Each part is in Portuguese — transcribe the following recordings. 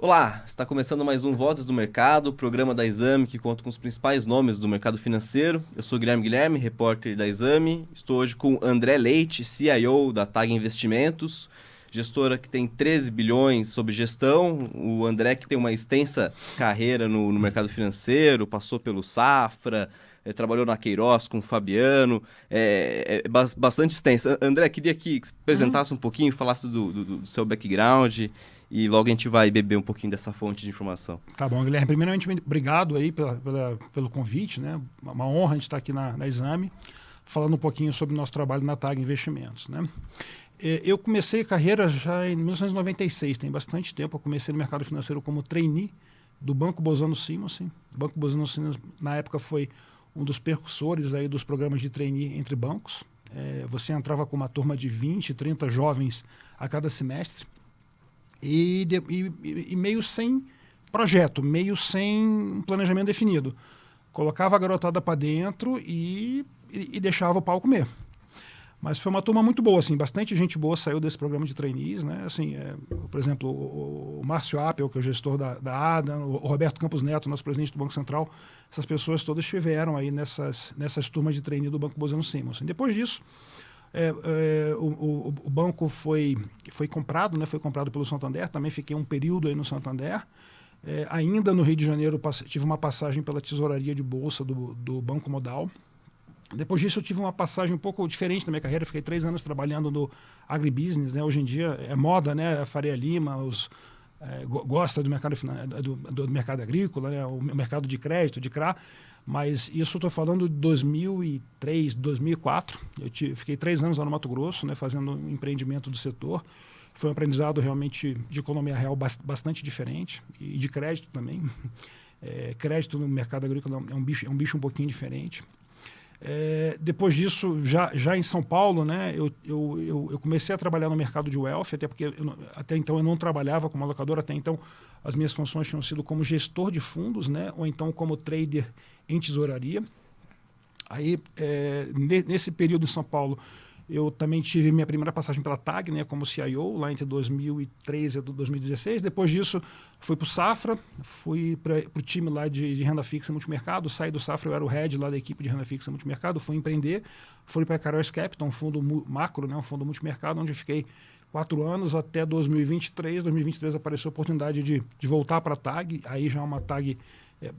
Olá, está começando mais um Vozes do Mercado, programa da Exame que conta com os principais nomes do mercado financeiro. Eu sou Guilherme, repórter da Exame. Estou hoje com André Leite, CIO da TAG Investimentos, gestora que tem 13 bilhões sob gestão. O André que tem uma extensa carreira no mercado financeiro, passou pelo Safra, trabalhou na Queiroz com o Fabiano, bastante extensa. André, queria que você apresentasse um pouquinho, falasse do seu background e logo a gente vai beber um pouquinho dessa fonte de informação. Tá bom, Guilherme. Primeiramente, obrigado aí pelo convite, né? Uma honra a gente estar aqui na Exame, falando um pouquinho sobre o nosso trabalho na TAG Investimentos, né? Eu comecei a carreira já em 1996, tem bastante tempo. Eu comecei no mercado financeiro como trainee do Banco Bozano Simonsen. O Banco Bozano Simonsen, na época, foi um dos percussores aí dos programas de trainee entre bancos. Você entrava com uma turma de 20, 30 jovens a cada semestre. E meio sem projeto, meio sem planejamento definido. Colocava a garotada para dentro e deixava o pau comer. Mas foi uma turma muito boa, assim, bastante gente boa saiu desse programa de trainees, né? Assim, por exemplo, o Márcio Appel, que é o gestor da ADA, o Roberto Campos Neto, nosso presidente do Banco Central, essas pessoas todas estiveram aí nessas turmas de trainee do Banco Bozano Simonsen. Depois disso, o banco foi comprado, né? Foi comprado pelo Santander. Também fiquei um período aí no Santander. Ainda no Rio de Janeiro tive uma passagem pela tesouraria de bolsa do Banco Modal. Depois disso eu tive uma passagem um pouco diferente na minha carreira. Fiquei 3 anos trabalhando no agribusiness, né? Hoje em dia é moda, né? A Faria Lima gosta do mercado do mercado agrícola, né? O mercado de crédito, de CRA. Mas isso eu estou falando de 2003, 2004. Eu fiquei 3 anos lá no Mato Grosso, né, fazendo um empreendimento do setor. Foi um aprendizado realmente de economia real bastante diferente e de crédito também. Crédito no mercado agrícola é um bicho um pouquinho diferente. Depois disso, já em São Paulo, né, eu comecei a trabalhar no mercado de wealth, até porque até então eu não trabalhava como alocador. Até então as minhas funções tinham sido como gestor de fundos, né, ou então como trader em tesouraria. Aí, nesse período em São Paulo, eu também tive minha primeira passagem pela TAG, né, como CIO, lá entre 2013 e 2016. Depois disso, fui para o Safra, fui para o time lá de renda fixa multimercado. Saí do Safra, eu era o head lá da equipe de renda fixa multimercado. Fui empreender, fui para a Caroes Capital, um fundo macro, né, um fundo multimercado, onde eu fiquei 4 anos até 2023. 2023 apareceu a oportunidade de voltar para a TAG. Aí já é uma TAG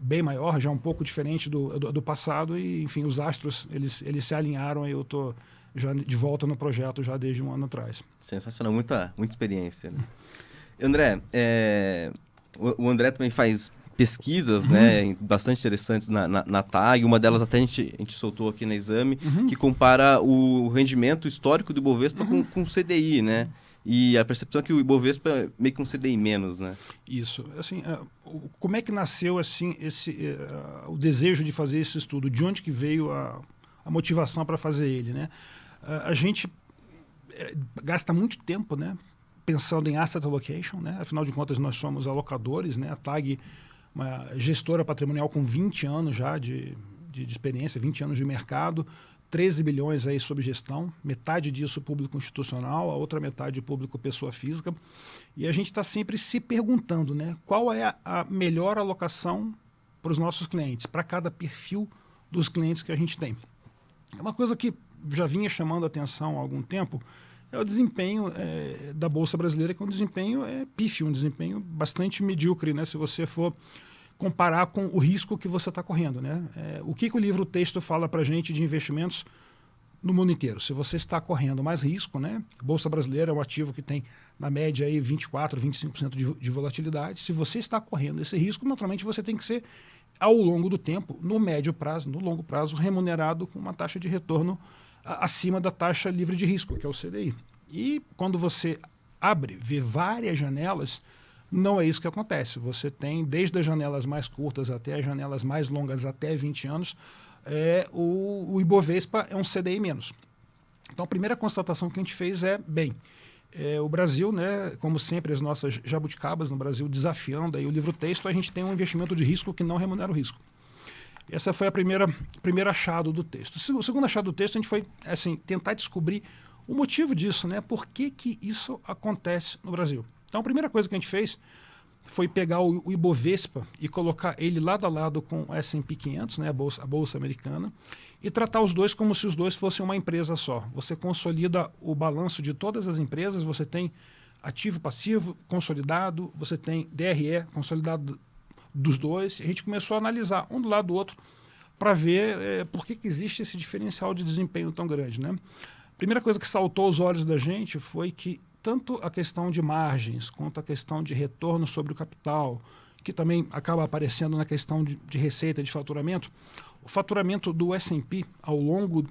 bem maior, já um pouco diferente do passado. E, enfim, os astros eles se alinharam e eu estou já de volta no projeto já desde um ano atrás. Sensacional, muita experiência, né? André, o André também faz pesquisas, né, bastante interessantes na TAG. Uma delas até a gente soltou aqui na Exame, que compara o rendimento histórico do Ibovespa com o CDI, né? E a percepção é que o Ibovespa é meio que um CDI menos, né? Isso. Assim, como é que nasceu assim o desejo de fazer esse estudo? De onde que veio a motivação para fazer ele, né? A gente gasta muito tempo, né, pensando em asset allocation, né? Afinal de contas, nós somos alocadores, né? A TAG, uma gestora patrimonial com 20 anos já de experiência, 20 anos de mercado, 13 bilhões aí sob gestão, metade disso público institucional, a outra metade público pessoa física. E a gente está sempre se perguntando, né, qual é a melhor alocação para os nossos clientes, para cada perfil dos clientes que a gente tem. É uma coisa que já vinha chamando a atenção há algum tempo, é o desempenho da Bolsa Brasileira, que é um desempenho pífio, um desempenho bastante medíocre, né, se você for comparar com o risco que você está correndo, né? O que o livro texto fala para a gente de investimentos no mundo inteiro? Se você está correndo mais risco, né? A Bolsa Brasileira é um ativo que tem, na média, aí 24%, 25% de volatilidade. Se você está correndo esse risco, naturalmente você tem que ser, ao longo do tempo, no médio prazo, no longo prazo, remunerado com uma taxa de retorno acima da taxa livre de risco, que é o CDI. E quando você vê várias janelas, não é isso que acontece. Você tem, desde as janelas mais curtas até as janelas mais longas, até 20 anos, o Ibovespa é um CDI menos. Então, a primeira constatação que a gente fez o Brasil, né, como sempre, as nossas jabuticabas no Brasil desafiando aí o livro-texto, a gente tem um investimento de risco que não remunera o risco. Essa foi a primeira achado do texto. O segundo achado do texto, a gente foi assim, tentar descobrir o motivo disso, né? Por que isso acontece no Brasil? Então, a primeira coisa que a gente fez foi pegar o Ibovespa e colocar ele lado a lado com o S&P 500, né, a bolsa americana, e tratar os dois como se os dois fossem uma empresa só. Você consolida o balanço de todas as empresas, você tem ativo, passivo, consolidado, você tem DRE, consolidado dos dois. A gente começou a analisar um do lado do outro para ver por que existe esse diferencial de desempenho tão grande, né? A primeira coisa que saltou aos olhos da gente foi que tanto a questão de margens quanto a questão de retorno sobre o capital, que também acaba aparecendo na questão de receita, de faturamento, o faturamento do S&P ao longo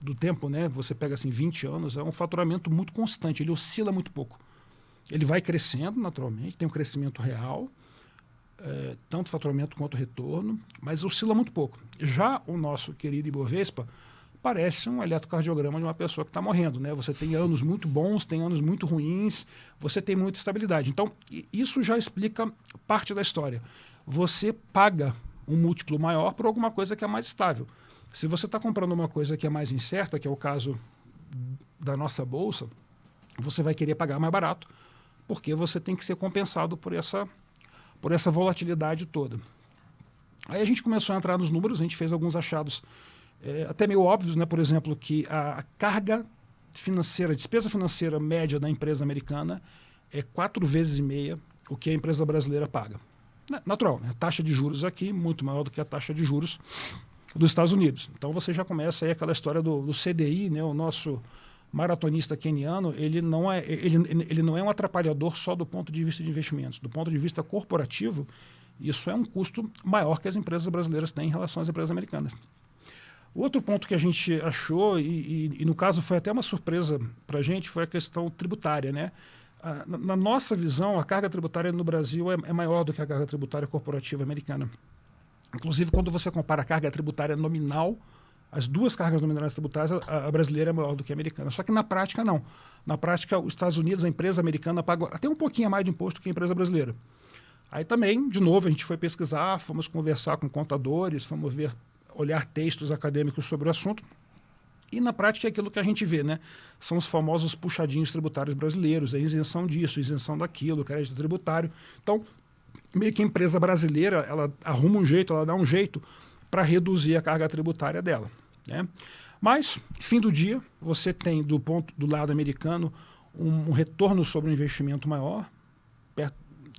do tempo, né, você pega assim 20 anos, é um faturamento muito constante, ele oscila muito pouco. Ele vai crescendo naturalmente, tem um crescimento real, tanto faturamento quanto retorno, mas oscila muito pouco. Já o nosso querido Ibovespa parece um eletrocardiograma de uma pessoa que está morrendo, né? Você tem anos muito bons, tem anos muito ruins, você tem muita estabilidade. Então, isso já explica parte da história. Você paga um múltiplo maior por alguma coisa que é mais estável. Se você está comprando uma coisa que é mais incerta, que é o caso da nossa bolsa, você vai querer pagar mais barato, porque você tem que ser compensado por essa volatilidade toda. Aí a gente começou a entrar nos números, a gente fez alguns achados até meio óbvios, né? Por exemplo, que a carga financeira, a despesa financeira média da empresa americana é 4,5 vezes o que a empresa brasileira paga. Natural, né? A taxa de juros aqui muito maior do que a taxa de juros dos Estados Unidos. Então você já começa aí aquela história do CDI, né? O nosso maratonista keniano, ele não é um atrapalhador só do ponto de vista de investimentos. Do ponto de vista corporativo, isso é um custo maior que as empresas brasileiras têm em relação às empresas americanas. O outro ponto que a gente achou, e no caso foi até uma surpresa para a gente, foi a questão tributária, né? Na nossa visão, a carga tributária no Brasil é maior do que a carga tributária corporativa americana. Inclusive, quando você compara a carga tributária nominal, as duas cargas nominais tributárias, a brasileira é maior do que a americana. Só que na prática, não. Na prática, os Estados Unidos, a empresa americana, paga até um pouquinho a mais de imposto que a empresa brasileira. Aí também, de novo, a gente foi pesquisar, fomos conversar com contadores, fomos olhar textos acadêmicos sobre o assunto. E na prática é aquilo que a gente vê, né? São os famosos puxadinhos tributários brasileiros, a isenção disso, isenção daquilo, crédito tributário. Então, meio que a empresa brasileira, ela arruma um jeito, ela dá um jeito para reduzir a carga tributária dela, né? Mas, fim do dia, você tem do lado americano um retorno sobre o investimento maior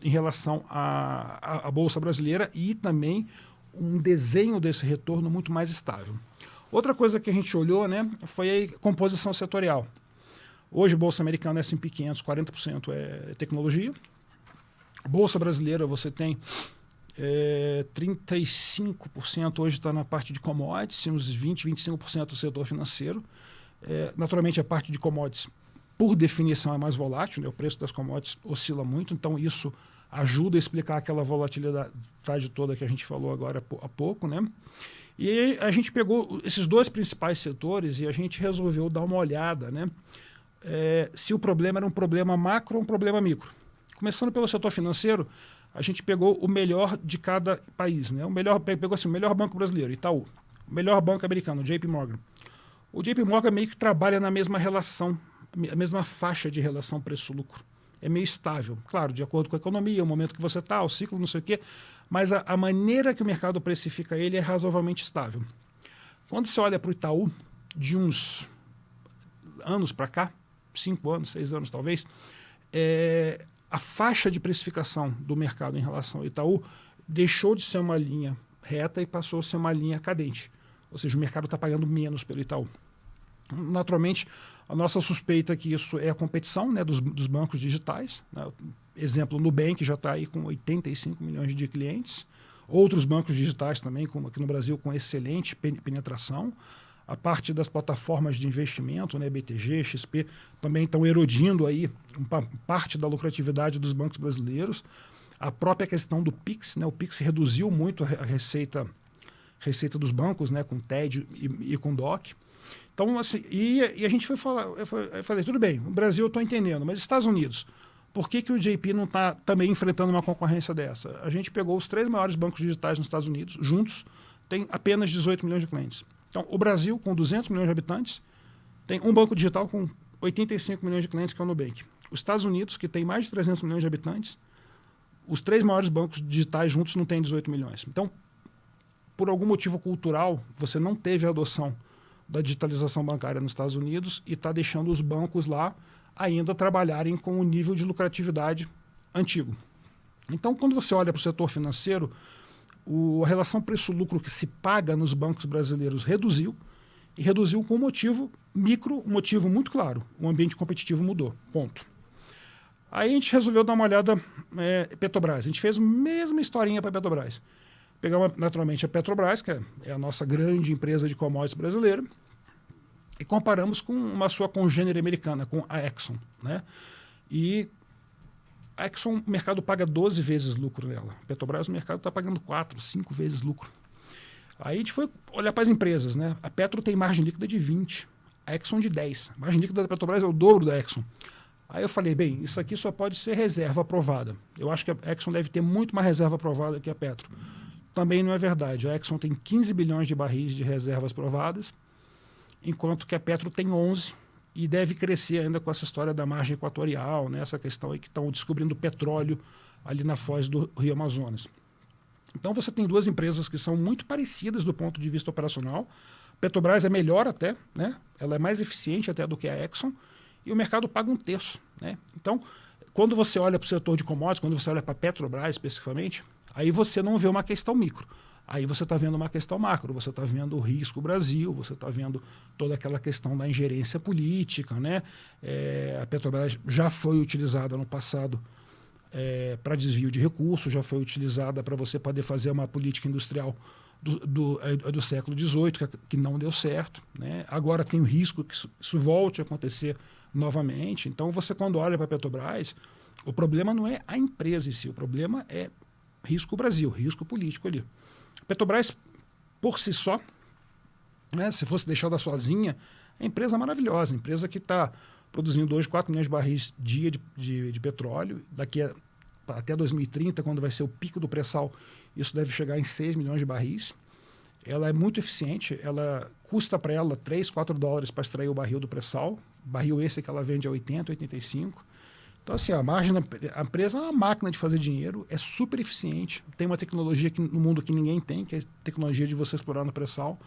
em relação à Bolsa Brasileira e também um desenho desse retorno muito mais estável. Outra coisa que a gente olhou, né, foi a composição setorial. Hoje, Bolsa Americana, S&P 500, 40% é tecnologia. Bolsa Brasileira, você tem 35% hoje está na parte de commodities, uns 20%, 25% do setor financeiro. Naturalmente, a parte de commodities, por definição, é mais volátil, né? O preço das commodities oscila muito, então isso ajuda a explicar aquela volatilidade toda que a gente falou agora há pouco, né? E a gente pegou esses dois principais setores e a gente resolveu dar uma olhada, né? Se o problema era um problema macro ou um problema micro. Começando pelo setor financeiro, a gente pegou o melhor de cada país, né? Pegou assim, o melhor banco brasileiro, Itaú. O melhor banco americano, JP Morgan. O JP Morgan meio que trabalha na mesma relação, a mesma faixa de relação preço-lucro. É meio estável. Claro, de acordo com a economia, o momento que você está, o ciclo, não sei o quê, mas a maneira que o mercado precifica ele é razoavelmente estável. Quando você olha para o Itaú, de uns anos para cá, 5 anos, 6 anos talvez, a faixa de precificação do mercado em relação ao Itaú deixou de ser uma linha reta e passou a ser uma linha cadente. Ou seja, o mercado está pagando menos pelo Itaú. Naturalmente, a nossa suspeita é que isso é a competição, né, dos bancos digitais. Né? Exemplo, o Nubank já está aí com 85 milhões de clientes. Outros bancos digitais também, como aqui no Brasil, com excelente penetração. A parte das plataformas de investimento, né, BTG, XP, também estão erodindo aí parte da lucratividade dos bancos brasileiros. A própria questão do Pix, né, o Pix reduziu muito a receita dos bancos, né, com TED e com DOC. Então, assim, e a gente foi falar, eu falei, tudo bem, o Brasil eu estou entendendo, mas Estados Unidos, por que o JP não está também enfrentando uma concorrência dessa? A gente pegou os 3 maiores bancos digitais nos Estados Unidos, juntos, tem apenas 18 milhões de clientes. Então, o Brasil, com 200 milhões de habitantes, tem um banco digital com 85 milhões de clientes, que é o Nubank. Os Estados Unidos, que tem mais de 300 milhões de habitantes, os 3 maiores bancos digitais juntos não têm 18 milhões. Então, por algum motivo cultural, você não teve a adoção da digitalização bancária nos Estados Unidos e está deixando os bancos lá ainda trabalharem com o nível de lucratividade antigo. Então, quando você olha para o setor financeiro, a relação preço-lucro que se paga nos bancos brasileiros reduziu, e reduziu com um motivo micro, um motivo muito claro. O ambiente competitivo mudou. Ponto. Aí a gente resolveu dar uma olhada Petrobras. A gente fez a mesma historinha para a Petrobras. Pegamos naturalmente a Petrobras, que é a nossa grande empresa de commodities brasileira, e comparamos com uma sua congênere americana, com a Exxon, né? E a Exxon, o mercado paga 12 vezes lucro nela. A Petrobras, o mercado está pagando 4, 5 vezes lucro. Aí a gente foi olhar para as empresas, né? A Petro tem margem líquida de 20, a Exxon de 10. A margem líquida da Petrobras é o dobro da Exxon. Aí eu falei, bem, isso aqui só pode ser reserva aprovada. Eu acho que a Exxon deve ter muito mais reserva aprovada que a Petro. Também não é verdade. A Exxon tem 15 bilhões de barris de reservas provadas, enquanto que a Petro tem 11 e deve crescer ainda com essa história da margem equatorial, né? Essa questão aí que estão descobrindo petróleo ali na foz do Rio Amazonas. Então você tem 2 empresas que são muito parecidas do ponto de vista operacional. Petrobras é melhor até, né? Ela é mais eficiente até do que a Exxon, e o mercado paga 1/3, né? Então, quando você olha para o setor de commodities, quando você olha para a Petrobras especificamente, aí você não vê uma questão micro. Aí você está vendo uma questão macro, você está vendo o risco Brasil, você está vendo toda aquela questão da ingerência política, né? A Petrobras já foi utilizada no passado para desvio de recursos, já foi utilizada para você poder fazer uma política industrial do século XVIII, que não deu certo, né? Agora tem o risco que isso volte a acontecer novamente. Então, você quando olha para a Petrobras, o problema não é a empresa em si, o problema é risco Brasil, risco político ali. A Petrobras, por si só, né, se fosse deixada sozinha, é uma empresa maravilhosa, empresa que está produzindo hoje 4 milhões de barris dia de petróleo, até 2030, quando vai ser o pico do pré-sal, isso deve chegar em 6 milhões de barris. Ela é muito eficiente, ela custa para ela $3-4 para extrair o barril do pré-sal, barril esse que ela vende a 80, 85. Então, assim, a empresa é uma máquina de fazer dinheiro, é super eficiente, tem uma tecnologia no mundo que ninguém tem, que é a tecnologia de você explorar no pré-sal.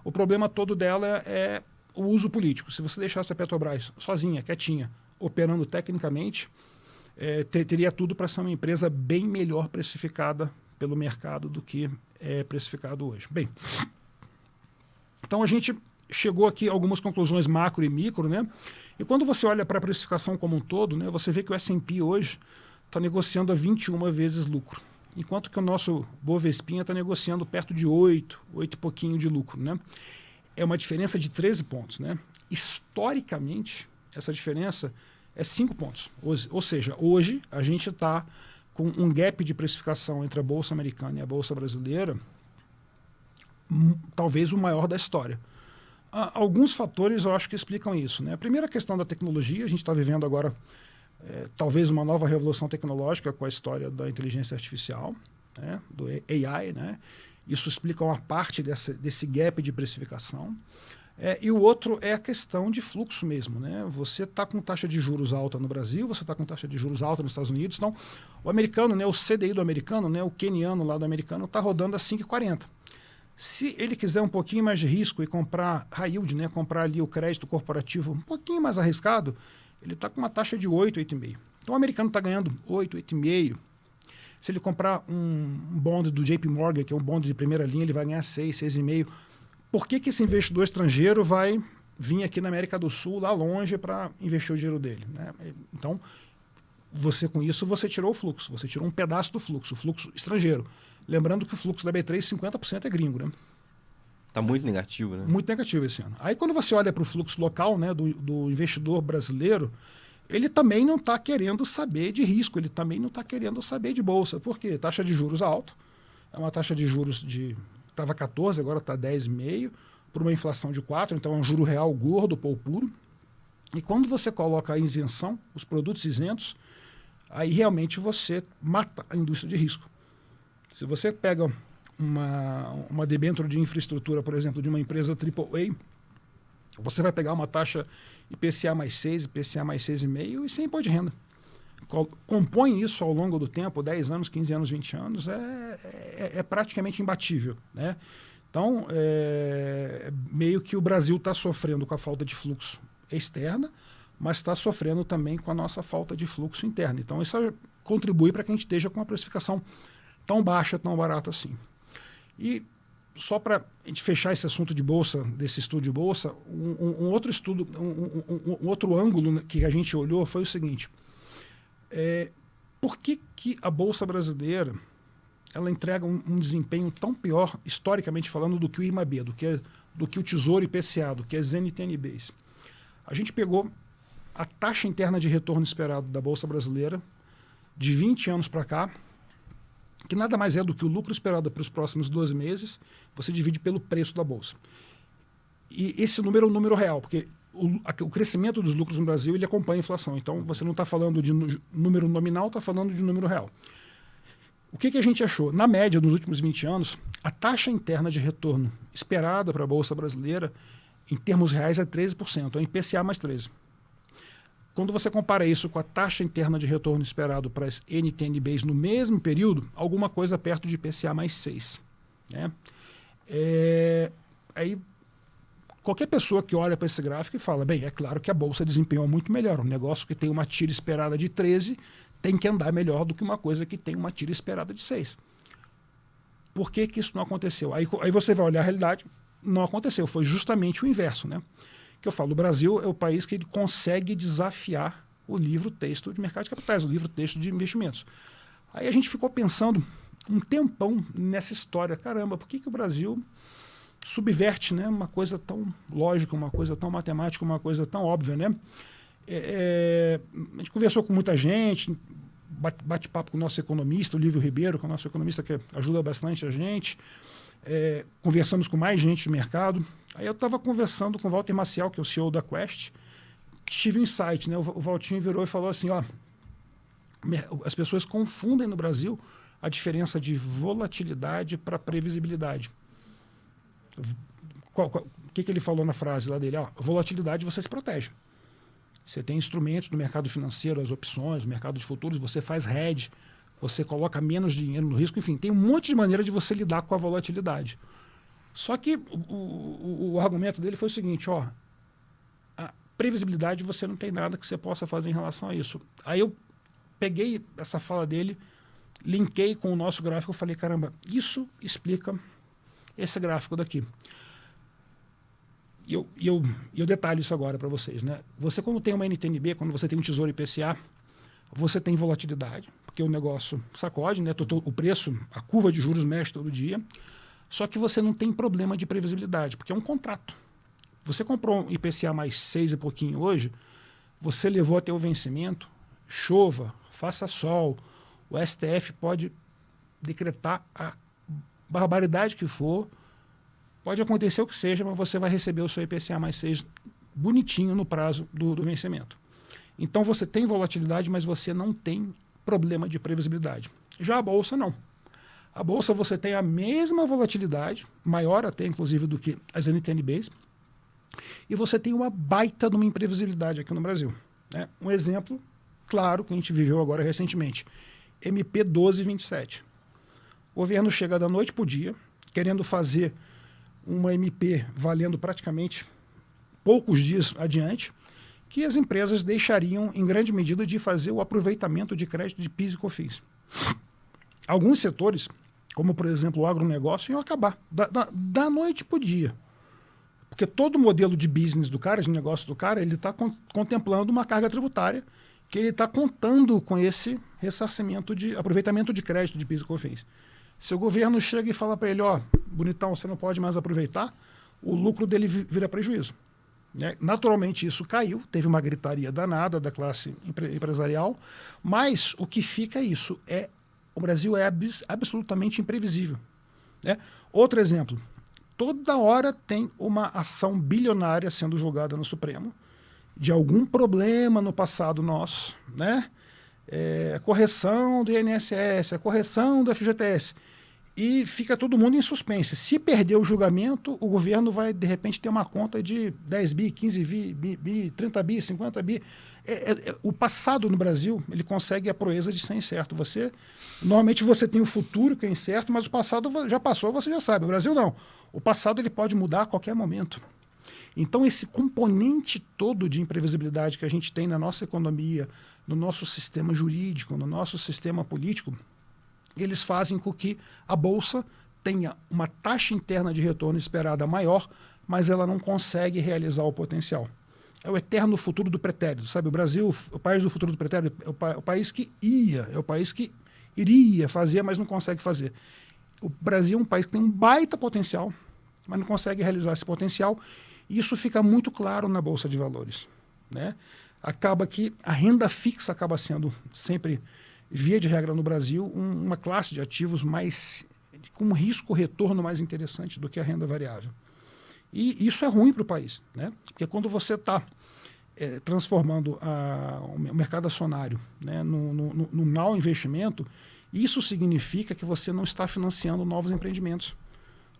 O problema todo dela é o uso político. Se você deixasse a Petrobras sozinha, quietinha, operando tecnicamente, teria tudo para ser uma empresa bem melhor precificada pelo mercado do que é precificado hoje. Bem, então a gente chegou aqui a algumas conclusões macro e micro, né? E quando você olha para a precificação como um todo, né, você vê que o S&P hoje está negociando a 21 vezes lucro, enquanto que o nosso Bovespinha está negociando perto de 8 e pouquinho de lucro, né? É uma diferença de 13 pontos, né? Historicamente, essa diferença é 5 pontos. Ou seja, hoje a gente está com um gap de precificação entre a Bolsa Americana e a Bolsa Brasileira, talvez o maior da história. Alguns fatores eu acho que explicam isso, né? A primeira questão da tecnologia, a gente está vivendo agora talvez uma nova revolução tecnológica com a história da inteligência artificial, né? Do AI, né? Isso explica uma parte desse gap de precificação. E o outro é a questão de fluxo mesmo, né? Você está com taxa de juros alta no Brasil, você está com taxa de juros alta nos Estados Unidos, então o americano, né, o CDI do americano, né, o queniano lá do americano está rodando a 5,40. Se ele quiser um pouquinho mais de risco e comprar high yield, né, comprar ali o crédito corporativo um pouquinho mais arriscado, ele está com uma taxa de 8, 8,5. Então o americano está ganhando 8, 8,5. Se ele comprar um bond do JP Morgan, que é um bond de primeira linha, ele vai ganhar 6, 6,5. Por que esse investidor estrangeiro vai vir aqui na América do Sul, lá longe, para investir o dinheiro dele, né? Então, com isso, você tirou o fluxo, você tirou um pedaço do fluxo, o fluxo estrangeiro. Lembrando que o fluxo da B3, 50% é gringo, né? Está muito negativo, né? Muito negativo esse ano. Aí, quando você olha para o fluxo local, né, do investidor brasileiro, ele também não está querendo saber de risco, ele também não está querendo saber de bolsa. Por quê? Taxa de juros alta, é uma taxa de juros estava 14, agora está 10,5, por uma inflação de 4, então é um juro real gordo, pau puro. E quando você coloca a isenção, os produtos isentos, aí realmente você mata a indústria de risco. Se você pega uma debênture de infraestrutura, por exemplo, de uma empresa AAA, você vai pegar uma taxa IPCA mais 6, IPCA mais 6,5 e sem imposto de renda. compõem isso ao longo do tempo, 10 anos, 15 anos, 20 anos, é praticamente imbatível, né? Então, meio que o Brasil está sofrendo com a falta de fluxo externa, mas está sofrendo também com a nossa falta de fluxo interno. Então, isso contribui para que a gente esteja com uma precificação tão baixa, tão barata assim. E só para a gente fechar esse assunto de bolsa, desse estudo de bolsa, um outro estudo, um outro ângulo que a gente olhou foi o seguinte: por que a bolsa brasileira ela entrega um desempenho tão pior, historicamente falando, do que o IMAB, do que o Tesouro IPCA, do que as NTN-Bs? A gente pegou a taxa interna de retorno esperado da bolsa brasileira de 20 anos para cá, que nada mais é do que o lucro esperado para os próximos 12 meses, você divide pelo preço da bolsa. E esse número é um número real, porque o crescimento dos lucros no Brasil ele acompanha a inflação. Então, você não está falando de número nominal, está falando de número real. O que a gente achou? Na média, nos últimos 20 anos, a taxa interna de retorno esperada para a bolsa brasileira, em termos reais, é 13%, é IPCA mais 13%. Quando você compara isso com a taxa interna de retorno esperado para as NTN-Bs no mesmo período, alguma coisa perto de IPCA mais 6%. Né? Aí, qualquer pessoa que olha para esse gráfico e fala, bem, é claro que a bolsa desempenhou muito melhor. Um negócio que tem uma tira esperada de 13 tem que andar melhor do que uma coisa que tem uma tira esperada de 6. Por que isso não aconteceu? Aí você vai olhar a realidade, não aconteceu. Foi justamente o inverso, né? Que eu falo, o Brasil é o país que ele consegue desafiar o livro-texto de mercado de capitais, o livro-texto de investimentos. Aí a gente ficou pensando um tempão nessa história. Caramba, por que o Brasil subverte, né, uma coisa tão lógica, uma coisa tão matemática, uma coisa tão óbvia, né? A gente conversou com muita gente, bate-papo com o nosso economista, o Lívio Ribeiro, que é o nosso economista que ajuda bastante a gente. Conversamos com mais gente do mercado. Aí eu estava conversando com o Walter Maciel, que é o CEO da Quest, tive um insight, né? O Valtinho virou e falou assim, ó, as pessoas confundem no Brasil a diferença de volatilidade para previsibilidade. O que ele falou na frase lá dele? Ó, volatilidade você se protege. Você tem instrumentos do mercado financeiro, as opções, o mercado de futuros, você faz hedge, você coloca menos dinheiro no risco, enfim, tem um monte de maneira de você lidar com a volatilidade. Só que o argumento dele foi o seguinte, ó, a previsibilidade você não tem nada que você possa fazer em relação a isso. Aí eu peguei essa fala dele, linkei com o nosso gráfico e falei, caramba, isso explica esse gráfico daqui. E eu detalho isso agora para vocês, né? Você, quando tem uma NTN-B, quando você tem um Tesouro IPCA, você tem volatilidade, porque o negócio sacode, né? O preço, a curva de juros mexe todo dia. Só que você não tem problema de previsibilidade, porque é um contrato. Você comprou um IPCA mais 6 e pouquinho hoje, você levou até o vencimento, chova, faça sol, o STF pode decretar a barbaridade que for, pode acontecer o que seja, mas você vai receber o seu IPCA mais 6 bonitinho no prazo do vencimento. Então você tem volatilidade, mas você não tem problema de previsibilidade. Já a Bolsa, não. A Bolsa você tem a mesma volatilidade, maior até inclusive do que as NTN-Bs, e você tem uma baita de uma imprevisibilidade aqui no Brasil. Né? Um exemplo claro que a gente viveu agora recentemente, MP 1227. O governo chega da noite para o dia, querendo fazer uma MP valendo praticamente poucos dias adiante, que as empresas deixariam, em grande medida, de fazer o aproveitamento de crédito de PIS e COFINS. Alguns setores, como, por exemplo, o agronegócio, iam acabar da noite para o dia. Porque todo o modelo de business do cara, de negócio do cara, ele está contemplando uma carga tributária que ele está contando com esse ressarcimento de aproveitamento de crédito de PIS e COFINS. Se o governo chega e fala para ele, ó, bonitão, você não pode mais aproveitar, o lucro dele vira prejuízo. Né? Naturalmente isso caiu, teve uma gritaria danada da classe empresarial, mas o que fica é isso, o Brasil é absolutamente imprevisível. Né? Outro exemplo, toda hora tem uma ação bilionária sendo julgada no Supremo, de algum problema no passado nosso, né? A correção do INSS, a correção do FGTS. e fica todo mundo em suspense. Se perder o julgamento, o governo vai, de repente, ter uma conta de 10 bi, 15 bi, 30 bi, 50 bi. O passado no Brasil, ele consegue a proeza de ser incerto. Normalmente você tem o futuro que é incerto, mas o passado já passou, você já sabe. O Brasil não. O passado ele pode mudar a qualquer momento. Então, esse componente todo de imprevisibilidade que a gente tem na nossa economia, no nosso sistema jurídico, no nosso sistema político, eles fazem com que a Bolsa tenha uma taxa interna de retorno esperada maior, mas ela não consegue realizar o potencial. É o eterno futuro do pretérito, sabe? O Brasil, o país do futuro do pretérito, é o país que é o país que iria fazer, mas não consegue fazer. O Brasil é um país que tem um baita potencial, mas não consegue realizar esse potencial, e isso fica muito claro na Bolsa de Valores, né? Acaba que a renda fixa acaba sendo sempre, via de regra no Brasil, uma classe de ativos com um risco-retorno mais interessante do que a renda variável. E isso é ruim para o país, né? Porque quando você está transformando o mercado acionário, né, num mau investimento, isso significa que você não está financiando novos empreendimentos.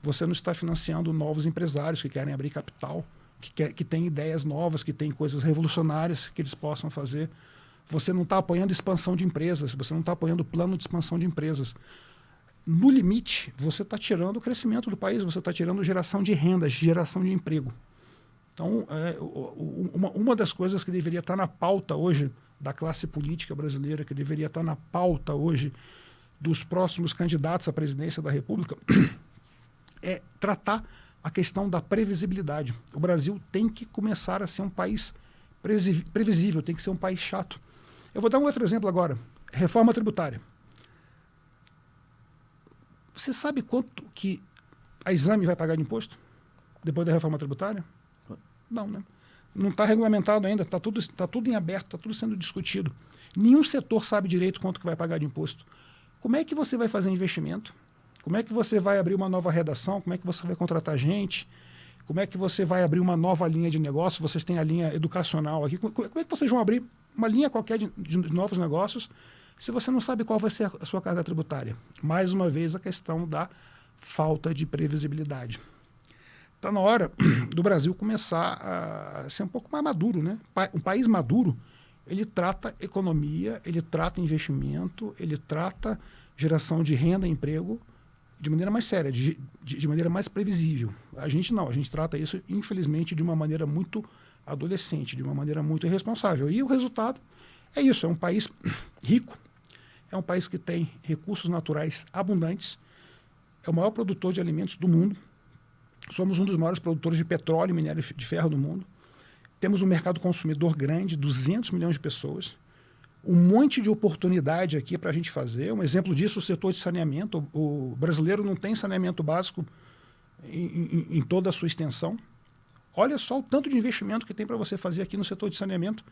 Você não está financiando novos empresários que querem abrir capital, que têm ideias novas, que têm coisas revolucionárias que eles possam fazer. Você não está apoiando expansão de empresas, você não está apoiando plano de expansão de empresas. No limite, você está tirando o crescimento do país, você está tirando geração de renda, geração de emprego. Então, uma das coisas que deveria estar na pauta hoje da classe política brasileira, que deveria estar na pauta hoje dos próximos candidatos à presidência da República, é tratar a questão da previsibilidade. O Brasil tem que começar a ser um país previsível, tem que ser um país chato. Eu vou dar um outro exemplo agora. Reforma tributária. Você sabe quanto que a Exame vai pagar de imposto depois da reforma tributária? Não, né? Não está regulamentado ainda, está tudo em aberto, está tudo sendo discutido. Nenhum setor sabe direito quanto que vai pagar de imposto. Como é que você vai fazer investimento? Como é que você vai abrir uma nova redação? Como é que você vai contratar gente? Como é que você vai abrir uma nova linha de negócio? Vocês têm a linha educacional aqui. Como é que vocês vão abrir uma linha qualquer de novos negócios se você não sabe qual vai ser a sua carga tributária? Mais uma vez, a questão da falta de previsibilidade. Está na hora do Brasil começar a ser um pouco mais maduro, né? Um país maduro, ele trata economia, ele trata investimento, ele trata geração de renda e emprego de maneira mais séria, de maneira mais previsível. A gente não, a gente trata isso, infelizmente, de uma maneira muito adolescente, de uma maneira muito irresponsável. E o resultado é isso, é um país rico, é um país que tem recursos naturais abundantes, é o maior produtor de alimentos do mundo, somos um dos maiores produtores de petróleo e minério de ferro do mundo, temos um mercado consumidor grande, 200 milhões de pessoas, um monte de oportunidade aqui para a gente fazer. Um exemplo disso, o setor de saneamento. O brasileiro não tem saneamento básico em toda a sua extensão. Olha só o tanto de investimento que tem para você fazer aqui no setor de saneamento.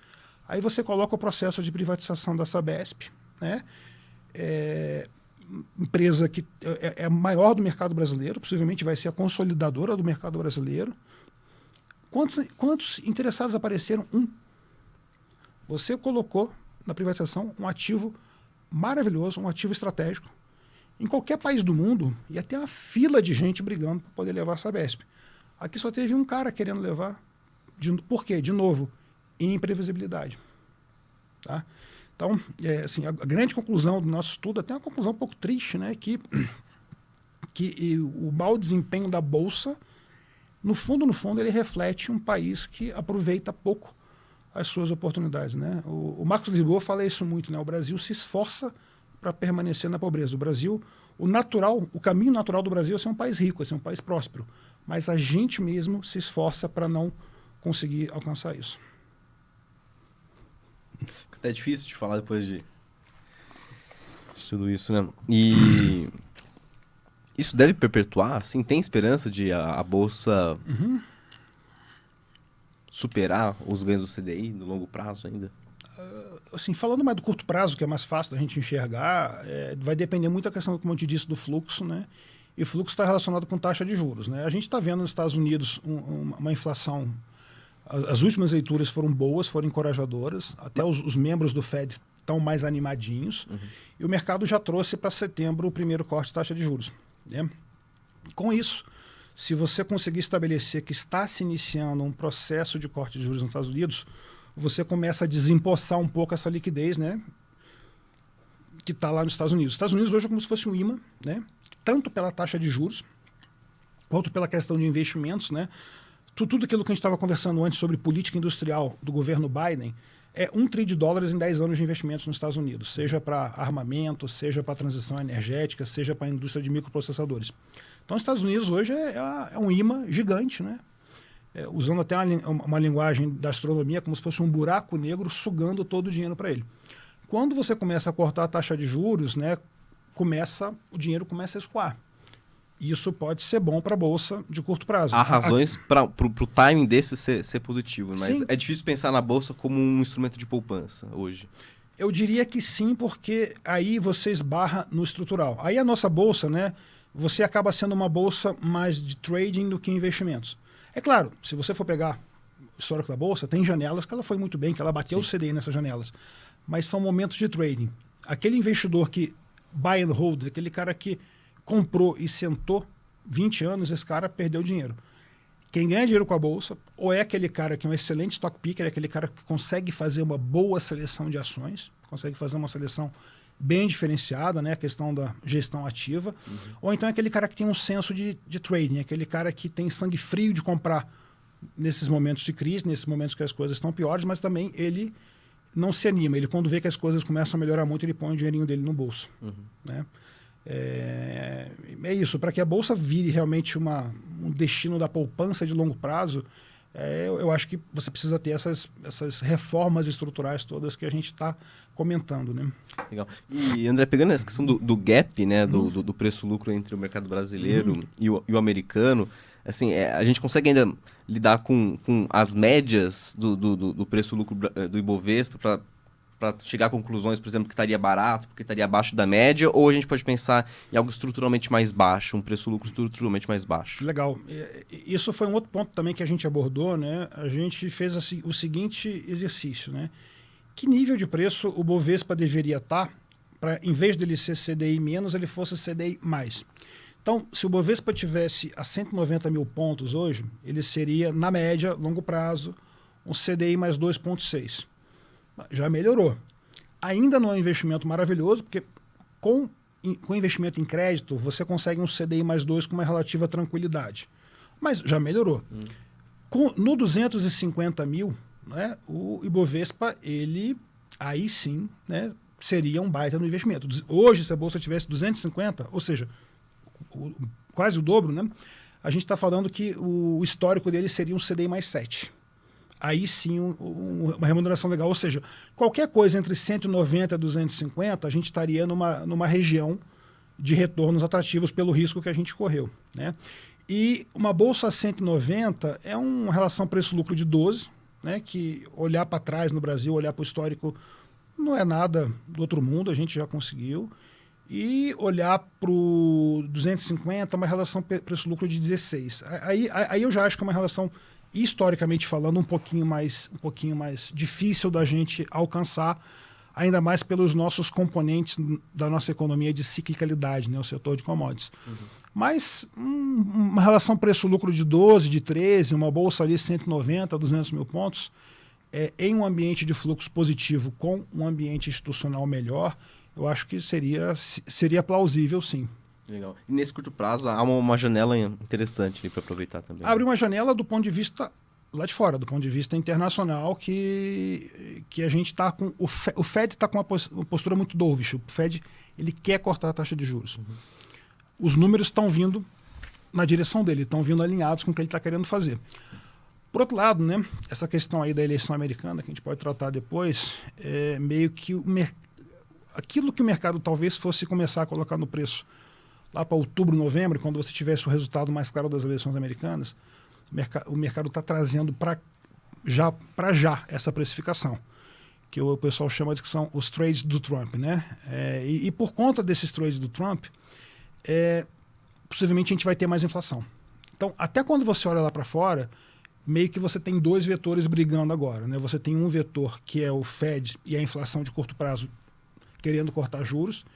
Aí você coloca o processo de privatização da Sabesp, né? Empresa que é a maior do mercado brasileiro, possivelmente vai ser a consolidadora do mercado brasileiro. Quantos interessados apareceram? Você colocou na privatização um ativo maravilhoso, um ativo estratégico. Em qualquer país do mundo, ia ter uma fila de gente brigando para poder levar a Sabesp. Aqui só teve um cara querendo levar. Por quê? De novo, imprevisibilidade. Tá? Então, assim, a grande conclusão do nosso estudo, até uma conclusão um pouco triste, né, que o mau desempenho da Bolsa, no fundo, ele reflete um país que aproveita pouco as suas oportunidades, né? O Marcos Lisboa fala isso muito, né? O Brasil se esforça para permanecer na pobreza. O Brasil, o caminho natural do Brasil é ser um país rico, é ser um país próspero. Mas a gente mesmo se esforça para não conseguir alcançar isso. É difícil de falar depois de tudo isso, né? E isso deve perpetuar, assim? Tem esperança de a Bolsa superar os ganhos do CDI no longo prazo ainda? Assim, falando mais do curto prazo, que é mais fácil da gente enxergar, vai depender muito da questão, como eu te disse, do fluxo, né? E o fluxo está relacionado com taxa de juros, né? A gente está vendo nos Estados Unidos uma inflação. As últimas leituras foram boas, foram encorajadoras. Até os membros do Fed estão mais animadinhos. E o mercado já trouxe para setembro o primeiro corte de taxa de juros. né? Com isso, se você conseguir estabelecer que está se iniciando um processo de corte de juros nos Estados Unidos, você começa a desempossar um pouco essa liquidez, né, que está lá nos Estados Unidos. Os Estados Unidos hoje é como se fosse um imã, né, tanto pela taxa de juros, quanto pela questão de investimentos, né? Tudo aquilo que a gente estava conversando antes sobre política industrial do governo Biden é $1 trilhão em 10 anos de investimentos nos Estados Unidos, seja para armamento, seja para transição energética, seja para a indústria de microprocessadores. Então, os Estados Unidos hoje é um imã gigante, né? Usando até uma linguagem da astronomia, como se fosse um buraco negro sugando todo o dinheiro para ele. Quando você começa a cortar a taxa de juros, né, o dinheiro começa a escoar. Isso pode ser bom para a Bolsa de curto prazo. Há razões para o timing desse ser positivo, mas sim, é difícil pensar na Bolsa como um instrumento de poupança hoje. Eu diria que sim, porque aí você esbarra no estrutural. Aí a nossa Bolsa, né, você acaba sendo uma Bolsa mais de trading do que investimentos. É claro, se você for pegar o histórico da Bolsa, tem janelas que ela foi muito bem, que ela bateu o CDI nessas janelas. Mas são momentos de trading. Aquele investidor que buy and hold, aquele cara que comprou e sentou 20 anos, esse cara perdeu dinheiro. Quem ganha dinheiro com a Bolsa, ou é aquele cara que é um excelente stock picker, é aquele cara que consegue fazer uma boa seleção de ações, consegue fazer uma seleção bem diferenciada, né, a questão da gestão ativa, ou então é aquele cara que tem um senso de trading, aquele cara que tem sangue frio de comprar nesses momentos de crise, nesses momentos que as coisas estão piores, mas também ele não se anima. Ele, quando vê que as coisas começam a melhorar muito, ele põe o dinheirinho dele no bolso. Né? É isso, para que a Bolsa vire realmente um destino da poupança de longo prazo, eu acho que você precisa ter essas reformas estruturais todas que a gente está comentando. Né? Legal. E, André, pegando essa questão do gap, né, do preço-lucro entre o mercado brasileiro e o americano, assim, a gente consegue ainda lidar com as médias do preço-lucro do Ibovespa para chegar a conclusões, por exemplo, que estaria barato, porque estaria abaixo da média, ou a gente pode pensar em algo estruturalmente mais baixo, um preço-lucro estruturalmente mais baixo? Legal. Isso foi um outro ponto também que a gente abordou, né? A gente fez assim, o seguinte exercício, né? Que nível de preço o Bovespa deveria estar para, em vez dele ser CDI menos, ele fosse CDI mais? Então, se o Bovespa tivesse a 190 mil pontos hoje, ele seria, na média, longo prazo, um CDI mais 2,6. Já melhorou. Ainda não é um investimento maravilhoso, porque com investimento em crédito, você consegue um CDI mais 2 com uma relativa tranquilidade. Mas já melhorou. No 250 mil, né, o Ibovespa, ele aí sim, né, seria um baita no investimento. Hoje, se a Bolsa tivesse 250, ou seja, quase o dobro, né, a gente está falando que o histórico dele seria um CDI mais 7. Aí sim uma remuneração legal. Ou seja, qualquer coisa entre 190 e 250, a gente estaria numa região de retornos atrativos pelo risco que a gente correu. Né? E uma bolsa a 190 é uma relação preço-lucro de 12, né? Que olhar para trás no Brasil, olhar para o histórico, não é nada do outro mundo, a gente já conseguiu. E olhar para o 250, uma relação preço-lucro de 16. Aí eu já acho que é uma relação, historicamente falando, um pouquinho mais difícil da gente alcançar, ainda mais pelos nossos componentes da nossa economia de ciclicalidade, né, o setor de commodities. Mas uma relação preço-lucro de 12, de 13, uma bolsa ali 190, 200 mil pontos, em um ambiente de fluxo positivo com um ambiente institucional melhor, eu acho que seria plausível, sim. Legal. E nesse curto prazo há uma janela interessante para aproveitar também. Abre uma janela do ponto de vista lá de fora, do ponto de vista internacional, que a gente está com... O Fed está com uma postura muito dovish. O Fed ele quer cortar a taxa de juros. Os números estão vindo na direção dele, estão vindo alinhados com o que ele está querendo fazer. Por outro lado, né, essa questão aí da eleição americana, que a gente pode tratar depois, é meio que aquilo que o mercado talvez fosse começar a colocar no preço lá para outubro, novembro, quando você tivesse o resultado mais claro das eleições americanas, o mercado está trazendo para já essa precificação, que o pessoal chama de que são os trades do Trump. Né? E por conta desses trades do Trump, possivelmente a gente vai ter mais inflação. Então, até quando você olha lá para fora, meio que você tem dois vetores brigando agora. Né? Você tem um vetor que é o Fed e a inflação de curto prazo querendo cortar juros,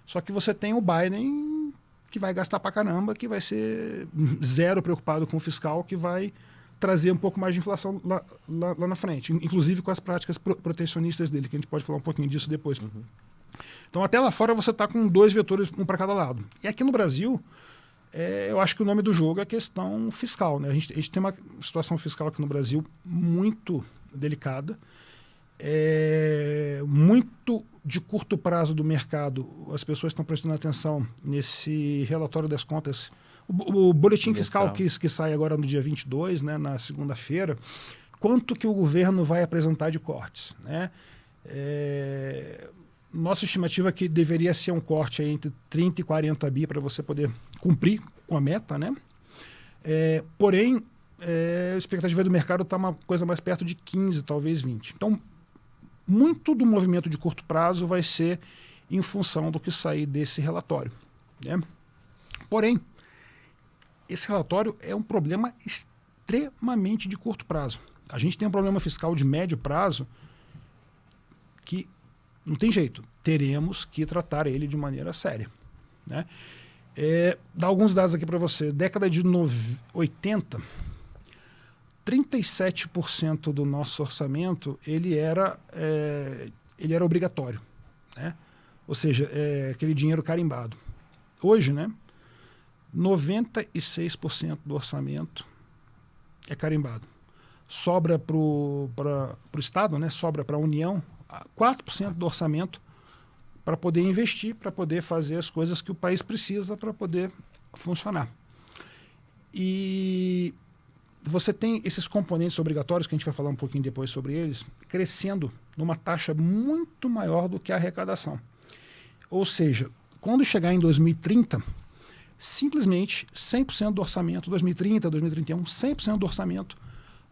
só que você tem o Biden que vai gastar pra caramba, que vai ser zero preocupado com o fiscal, que vai trazer um pouco mais de inflação lá na frente, inclusive com as práticas protecionistas dele, que a gente pode falar um pouquinho disso depois. Uhum. Então, até lá fora você está com 2 vetores, um para cada lado. E aqui no Brasil, eu acho que o nome do jogo é a questão fiscal, né? A gente tem uma situação fiscal aqui no Brasil muito delicada, muito de curto prazo do mercado. As pessoas estão prestando atenção nesse relatório das contas, o boletim fiscal que sai agora no dia 22, né, na segunda-feira, quanto que o governo vai apresentar de cortes, né? Nossa estimativa é que deveria ser um corte aí entre 30 e 40 bi para você poder cumprir com a meta, né? Porém, a expectativa do mercado está uma coisa mais perto de 15, talvez 20. Então, muito do movimento de curto prazo vai ser em função do que sair desse relatório, né? Porém, esse relatório é um problema extremamente de curto prazo. A gente tem um problema fiscal de médio prazo que não tem jeito. Teremos que tratar ele de maneira séria, né? Dar alguns dados aqui para você. Década de 80, 37% do nosso orçamento ele era obrigatório, né? Ou seja, aquele dinheiro carimbado. Hoje, né, 96% do orçamento é carimbado. Sobra para o Estado, né, sobra para a União 4% do orçamento para poder investir, para poder fazer as coisas que o país precisa para poder funcionar. E você tem esses componentes obrigatórios, que a gente vai falar um pouquinho depois sobre eles, crescendo numa taxa muito maior do que a arrecadação. Ou seja, quando chegar em 2030, simplesmente 100% do orçamento, 2030, 2031, 100% do orçamento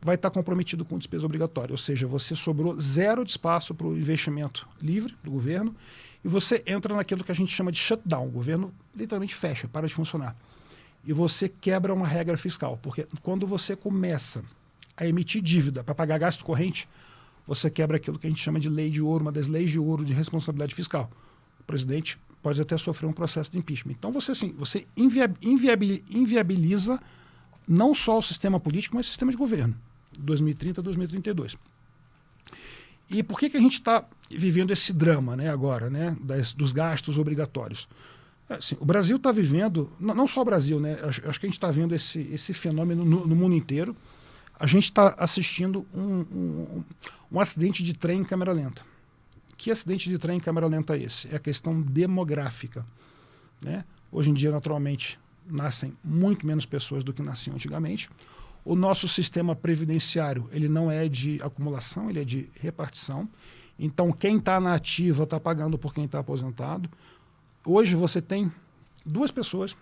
vai estar comprometido com despesa obrigatória. Ou seja, você sobrou zero de espaço para o investimento livre do governo e você entra naquilo que a gente chama de shutdown. O governo literalmente fecha, para de funcionar. E você quebra uma regra fiscal, porque quando você começa a emitir dívida para pagar gasto corrente, você quebra aquilo que a gente chama de lei de ouro, uma das leis de ouro de responsabilidade fiscal. O presidente pode até sofrer um processo de impeachment. Então você inviabiliza não só o sistema político, mas o sistema de governo, 2030 a 2032. E por que a gente está vivendo esse drama, né, agora, né, dos gastos obrigatórios? Assim, o Brasil está vivendo, não só o Brasil, né, acho que a gente está vendo esse fenômeno no mundo inteiro. A gente está assistindo um acidente de trem em câmera lenta. Que acidente de trem em câmera lenta é esse? É a questão demográfica, né? Hoje em dia, naturalmente, nascem muito menos pessoas do que nasciam antigamente. O nosso sistema previdenciário, ele não é de acumulação, ele é de repartição. Então, quem está na ativa está pagando por quem está aposentado. Hoje você tem 2 pessoas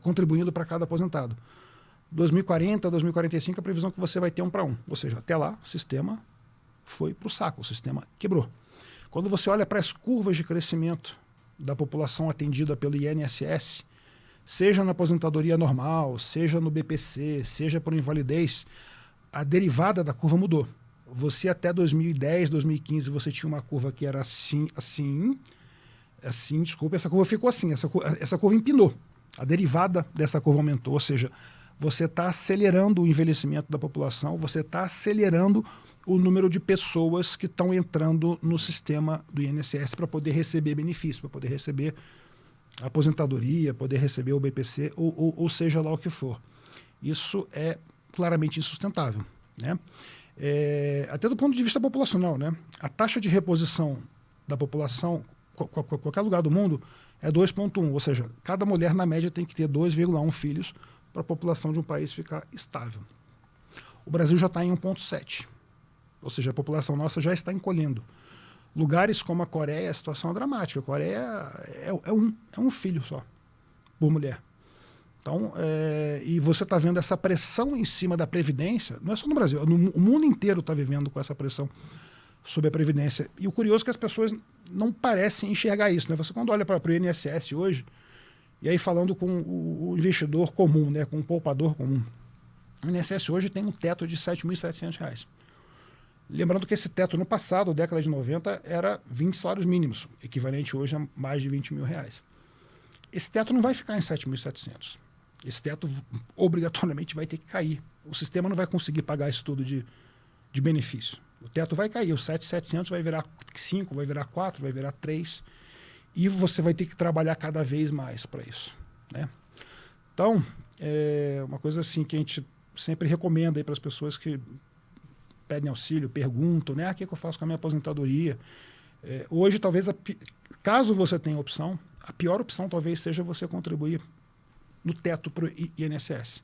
contribuindo para cada aposentado. 2040, 2045, a previsão é que você vai ter 1 para 1. Ou seja, até lá, o sistema foi para o saco, o sistema quebrou. Quando você olha para as curvas de crescimento da população atendida pelo INSS, seja na aposentadoria normal, seja no BPC, seja por invalidez, a derivada da curva mudou. Você até 2010, 2015, você tinha uma curva que era assim, desculpa, essa curva ficou assim, essa curva empinou. A derivada dessa curva aumentou, ou seja, você está acelerando o envelhecimento da população, você está acelerando o número de pessoas que estão entrando no sistema do INSS para poder receber benefício, para poder receber aposentadoria, poder receber o BPC, ou seja lá o que for. Isso é claramente insustentável, né? Até do ponto de vista populacional, né? A taxa de reposição da população, qualquer lugar do mundo, é 2,1, ou seja, cada mulher na média tem que ter 2,1 filhos para a população de um país ficar estável. O Brasil já está em 1,7, ou seja, a população nossa já está encolhendo. Lugares como a Coreia, a situação é dramática. A Coreia é um filho só por mulher. Então, e você está vendo essa pressão em cima da Previdência, não é só no Brasil, o mundo inteiro está vivendo com essa pressão sobre a Previdência. E o curioso é que as pessoas não parecem enxergar isso, né? Você quando olha para o INSS hoje, e aí falando com o investidor comum, né, com o poupador comum, o INSS hoje tem um teto de R$ 7.700. Lembrando que esse teto no passado, década de 90, era 20 salários mínimos, equivalente hoje a mais de R$ 20 mil. esse teto não vai ficar em 7.700. Esse teto obrigatoriamente vai ter que cair. O sistema não vai conseguir pagar isso tudo de benefício. O teto vai cair, o 7.700 vai virar 5, vai virar 4, vai virar 3, e você vai ter que trabalhar cada vez mais para isso, né? Então, é uma coisa assim que a gente sempre recomenda para as pessoas que pedem auxílio, perguntam, né? O que eu faço com a minha aposentadoria? Hoje, talvez, caso você tenha opção, a pior opção talvez seja você contribuir no teto para o INSS.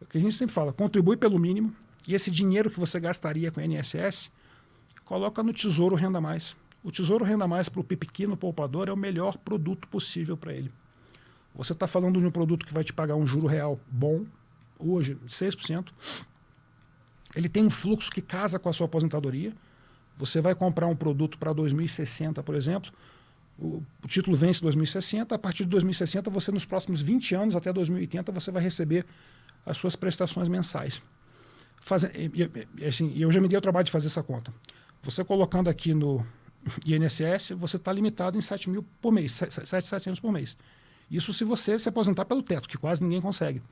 O que a gente sempre fala, contribui pelo mínimo, e esse dinheiro que você gastaria com o INSS, coloca no Tesouro Renda Mais. O Tesouro Renda Mais para o pequeno poupador é o melhor produto possível para ele. Você está falando de um produto que vai te pagar um juro real bom, hoje, de 6%. Ele tem um fluxo que casa com a sua aposentadoria. Você vai comprar um produto para 2060, por exemplo, o título vence em 2060, a partir de 2060, você nos próximos 20 anos, até 2080, você vai receber as suas prestações mensais. Assim, eu já me dei o trabalho de fazer essa conta. Você colocando aqui no INSS, você está limitado em 7.000 por mês, 7.700 por mês. Isso se você se aposentar pelo teto, que quase ninguém consegue.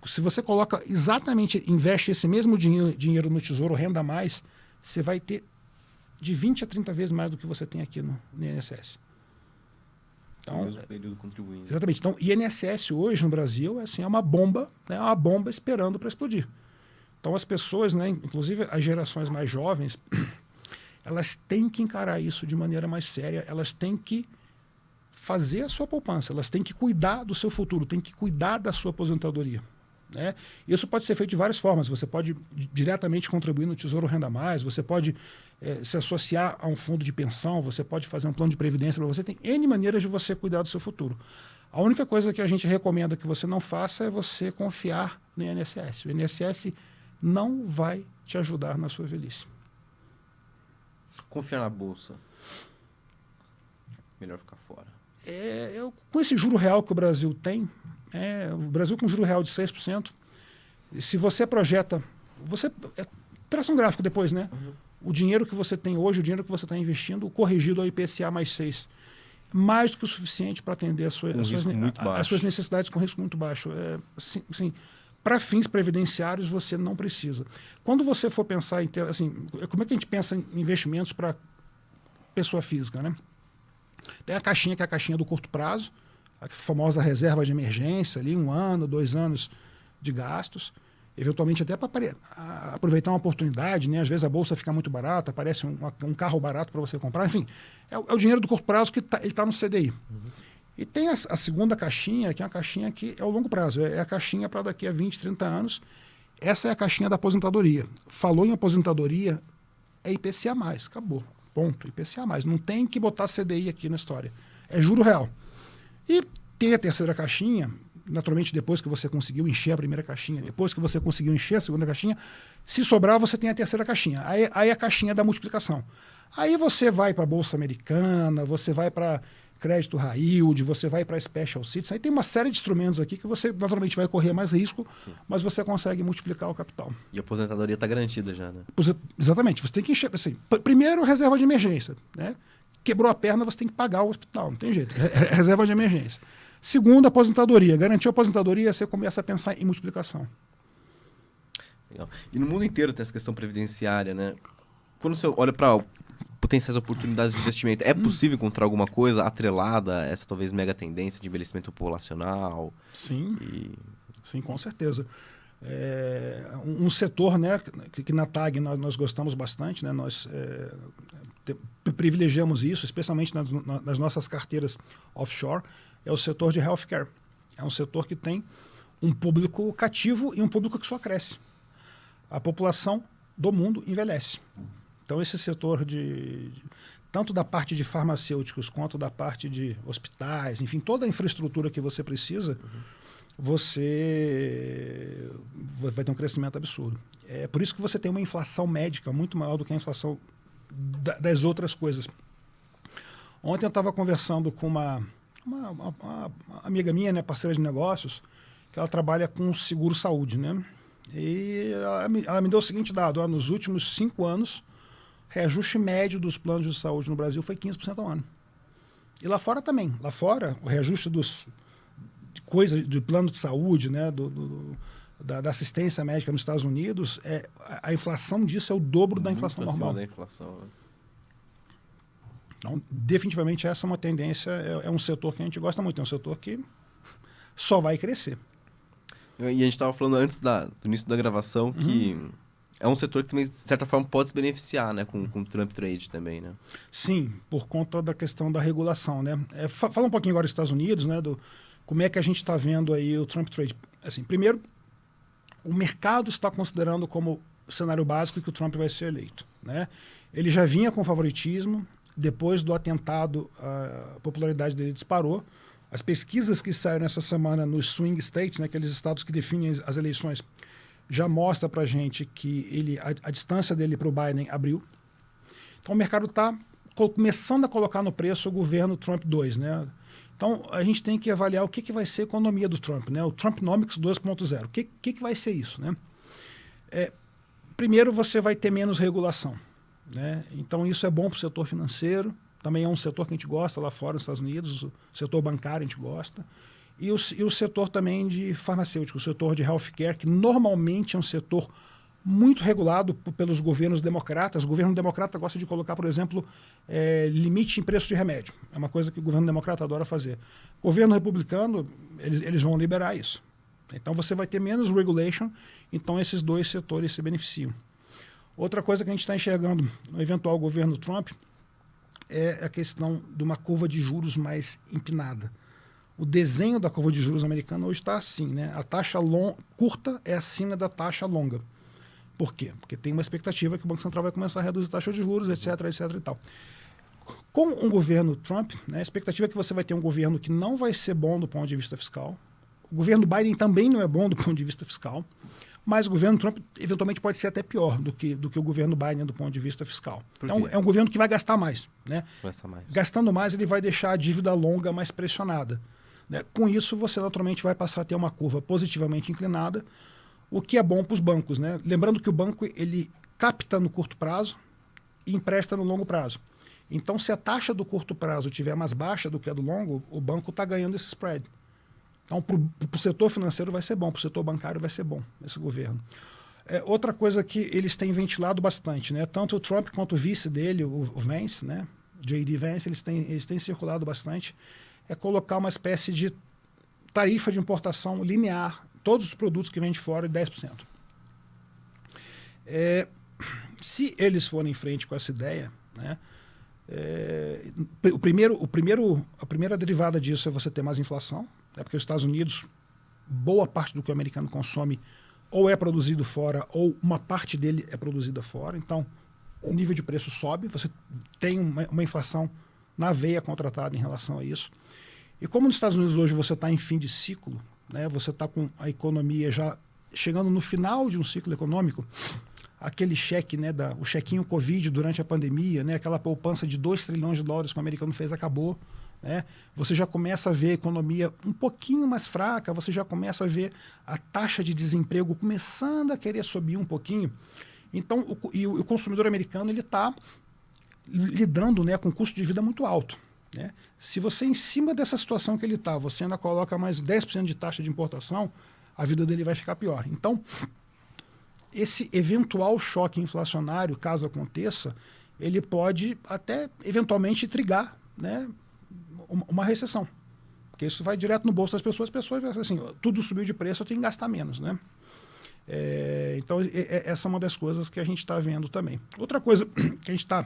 Se você coloca exatamente, investe esse mesmo dinheiro no Tesouro Renda Mais, você vai ter de 20 a 30 vezes mais do que você tem aqui no INSS. Então, mesmo período contribuindo. Exatamente. Então, INSS hoje no Brasil é uma bomba, né, uma bomba esperando para explodir. Então, as pessoas, né, inclusive as gerações mais jovens, elas têm que encarar isso de maneira mais séria, elas têm que fazer a sua poupança, elas têm que cuidar do seu futuro, têm que cuidar da sua aposentadoria, né? Isso pode ser feito de várias formas. Você pode diretamente contribuir no Tesouro Renda Mais, você pode se associar a um fundo de pensão, você pode fazer um plano de previdência para você. Tem N maneiras de você cuidar do seu futuro. A única coisa que a gente recomenda que você não faça é você confiar no INSS. O INSS não vai te ajudar na sua velhice. Confiar na bolsa. Melhor ficar fora. Com esse juro real que o Brasil tem, o Brasil com juro real de 6%, se você projeta, traça um gráfico depois, né? Uhum. O dinheiro que você tem hoje, o dinheiro que você está investindo, corrigido ao IPCA mais 6, mais do que o suficiente para atender as suas necessidades com risco muito baixo. Assim, para fins previdenciários, você não precisa. Quando você for pensar em assim, como é que a gente pensa em investimentos para pessoa física, né? Tem a caixinha, que é a caixinha do curto prazo, a famosa reserva de emergência, ali 1 ano, 2 anos de gastos, eventualmente até para aproveitar uma oportunidade, né? Às vezes a bolsa fica muito barata, aparece um carro barato para você comprar, enfim, é o dinheiro do curto prazo que ele está no CDI. Uhum. E tem a segunda caixinha, que é uma caixinha que é o longo prazo, é a caixinha para daqui a 20, 30 anos. Essa é a caixinha da aposentadoria. Falou em aposentadoria, é IPCA+, acabou. Ponto, IPCA+. Não tem que botar CDI aqui na história. É juro real. E tem a terceira caixinha, naturalmente depois que você conseguiu encher a primeira caixinha, sim, depois que você conseguiu encher a segunda caixinha, se sobrar você tem a terceira caixinha. Aí a caixinha da multiplicação. Aí você vai para a Bolsa Americana, você vai para crédito high yield, você vai para Special Cits, aí tem uma série de instrumentos aqui que você naturalmente vai correr mais risco, sim, mas você consegue multiplicar o capital. E a aposentadoria está garantida já, né? Exatamente, você tem que encher, assim, primeiro reserva de emergência, né? Quebrou a perna, você tem que pagar o hospital, não tem jeito, reserva de emergência. Segundo, aposentadoria, garantiu a aposentadoria, você começa a pensar em multiplicação. Legal. E no mundo inteiro tem essa questão previdenciária, né? Quando você olha para potenciais oportunidades de investimento, é possível encontrar alguma coisa atrelada a essa talvez mega tendência de envelhecimento populacional? Sim, sim, com certeza. Um setor, né, que na TAG nós gostamos bastante, né, nós privilegiamos isso, especialmente nas nossas carteiras offshore, é o setor de healthcare. É um setor que tem um público cativo e um público que só cresce. A população do mundo envelhece. Então, esse setor tanto da parte de farmacêuticos quanto da parte de hospitais, enfim, toda a infraestrutura que você precisa, você vai ter um crescimento absurdo. É por isso que você tem uma inflação médica muito maior do que a inflação das outras coisas. Ontem eu estava conversando com uma amiga minha, né, parceira de negócios, que ela trabalha com seguro-saúde, né? E ela me deu o seguinte dado: nos últimos 5 anos, reajuste médio dos planos de saúde no Brasil foi 15% ao ano. E lá fora também. Lá fora, o reajuste do plano de saúde, né, da assistência médica nos Estados Unidos, a inflação disso é o dobro da inflação normal. Da inflação, né? Então, definitivamente, essa é uma tendência, é um setor que a gente gosta muito, é um setor que só vai crescer. E a gente estava falando antes do início da gravação que é um setor que também, de certa forma, pode se beneficiar, né, com o Trump Trade também, né? Sim, por conta da questão da regulação, né? Fala um pouquinho agora dos Estados Unidos, né, como é que a gente está vendo aí o Trump Trade. Assim, primeiro, o mercado está considerando como cenário básico que o Trump vai ser eleito, né? Ele já vinha com favoritismo, depois do atentado a popularidade dele disparou. As pesquisas que saíram essa semana nos swing states, né, aqueles estados que definem as eleições, já mostra para a gente que a distância dele para o Biden abriu. Então o mercado está começando a colocar no preço o governo Trump 2, né? Então a gente tem que avaliar o que vai ser a economia do Trump, né? O Trumpnomics 2.0. O que vai ser isso, né? Primeiro, você vai ter menos regulação, né? Então isso é bom para o setor financeiro. Também é um setor que a gente gosta lá fora, nos Estados Unidos, o setor bancário a gente gosta. E o setor também de farmacêutico, o setor de healthcare, que normalmente é um setor muito regulado pelos governos democratas. O governo democrata gosta de colocar, por exemplo, limite em preço de remédio. É uma coisa que o governo democrata adora fazer. O governo republicano, eles vão liberar isso. Então você vai ter menos regulation, então esses dois setores se beneficiam. Outra coisa que a gente está enxergando no eventual governo Trump é a questão de uma curva de juros mais empinada. O desenho da curva de juros americana hoje está assim, né? A taxa curta é acima da taxa longa. Por quê? Porque tem uma expectativa que o Banco Central vai começar a reduzir a taxa de juros, etc, etc e tal. Com um governo Trump, né, a expectativa é que você vai ter um governo que não vai ser bom do ponto de vista fiscal. O governo Biden também não é bom do ponto de vista fiscal, mas o governo Trump eventualmente pode ser até pior do que o governo Biden do ponto de vista fiscal. Então é um governo que vai gastar mais, né? Gastando mais, ele vai deixar a dívida longa mais pressionada, né? Com isso, você naturalmente vai passar a ter uma curva positivamente inclinada, o que é bom para os bancos, né? Lembrando que o banco ele capta no curto prazo e empresta no longo prazo. Então, se a taxa do curto prazo estiver mais baixa do que a do longo, o banco está ganhando esse spread. Então, para o setor financeiro vai ser bom, para o setor bancário vai ser bom esse governo. Outra coisa que eles têm ventilado bastante, né? Tanto o Trump quanto o vice dele, o Vance, né? J.D. Vance, eles têm circulado bastante, é colocar uma espécie de tarifa de importação linear, todos os produtos que vêm de fora, de 10%. Se eles forem em frente com essa ideia, né? A primeira derivada disso é você ter mais inflação, né? Porque os Estados Unidos, boa parte do que o americano consome ou é produzido fora ou uma parte dele é produzida fora. Então, o nível de preço sobe, você tem uma inflação na veia contratada em relação a isso. E como nos Estados Unidos hoje você está em fim de ciclo, né? Você está com a economia já chegando no final de um ciclo econômico, aquele cheque, né, o chequinho Covid durante a pandemia, né, aquela poupança de 2 trilhões de dólares que o americano fez acabou, né? Você já começa a ver a economia um pouquinho mais fraca, você já começa a ver a taxa de desemprego começando a querer subir um pouquinho. Então, o consumidor americano ele está lidando, né, com um custo de vida muito alto, né? Se você, em cima dessa situação que ele está, você ainda coloca mais 10% de taxa de importação, a vida dele vai ficar pior. Então, esse eventual choque inflacionário, caso aconteça, ele pode até eventualmente trigar, né, uma recessão. Porque isso vai direto no bolso das pessoas, as pessoas vão assim, tudo subiu de preço, eu tenho que gastar menos, né? Então, essa é uma das coisas que a gente está vendo também. Outra coisa que a gente está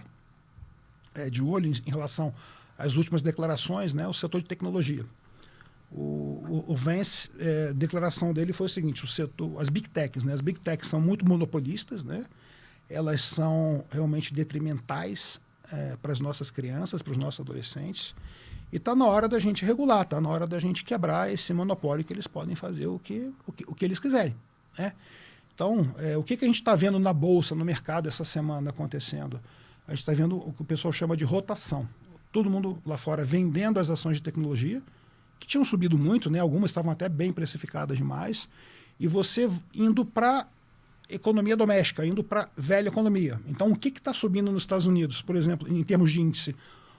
de olho em relação às últimas declarações, né, o setor de tecnologia. O Vance, a declaração dele foi o seguinte: o setor, as Big Techs, né, as Big Techs são muito monopolistas, né, elas são realmente detrimentais para as nossas crianças, para os nossos adolescentes, e está na hora da gente regular, está na hora da gente quebrar esse monopólio que eles podem fazer o que eles quiserem, né? Então, o que a gente está vendo na Bolsa, no mercado essa semana acontecendo? A gente está vendo o que o pessoal chama de rotação. Todo mundo lá fora vendendo as ações de tecnologia, que tinham subido muito, né? Algumas estavam até bem precificadas demais, e você indo para economia doméstica, indo para velha economia. Então, o que está subindo nos Estados Unidos, por exemplo, em termos de índice?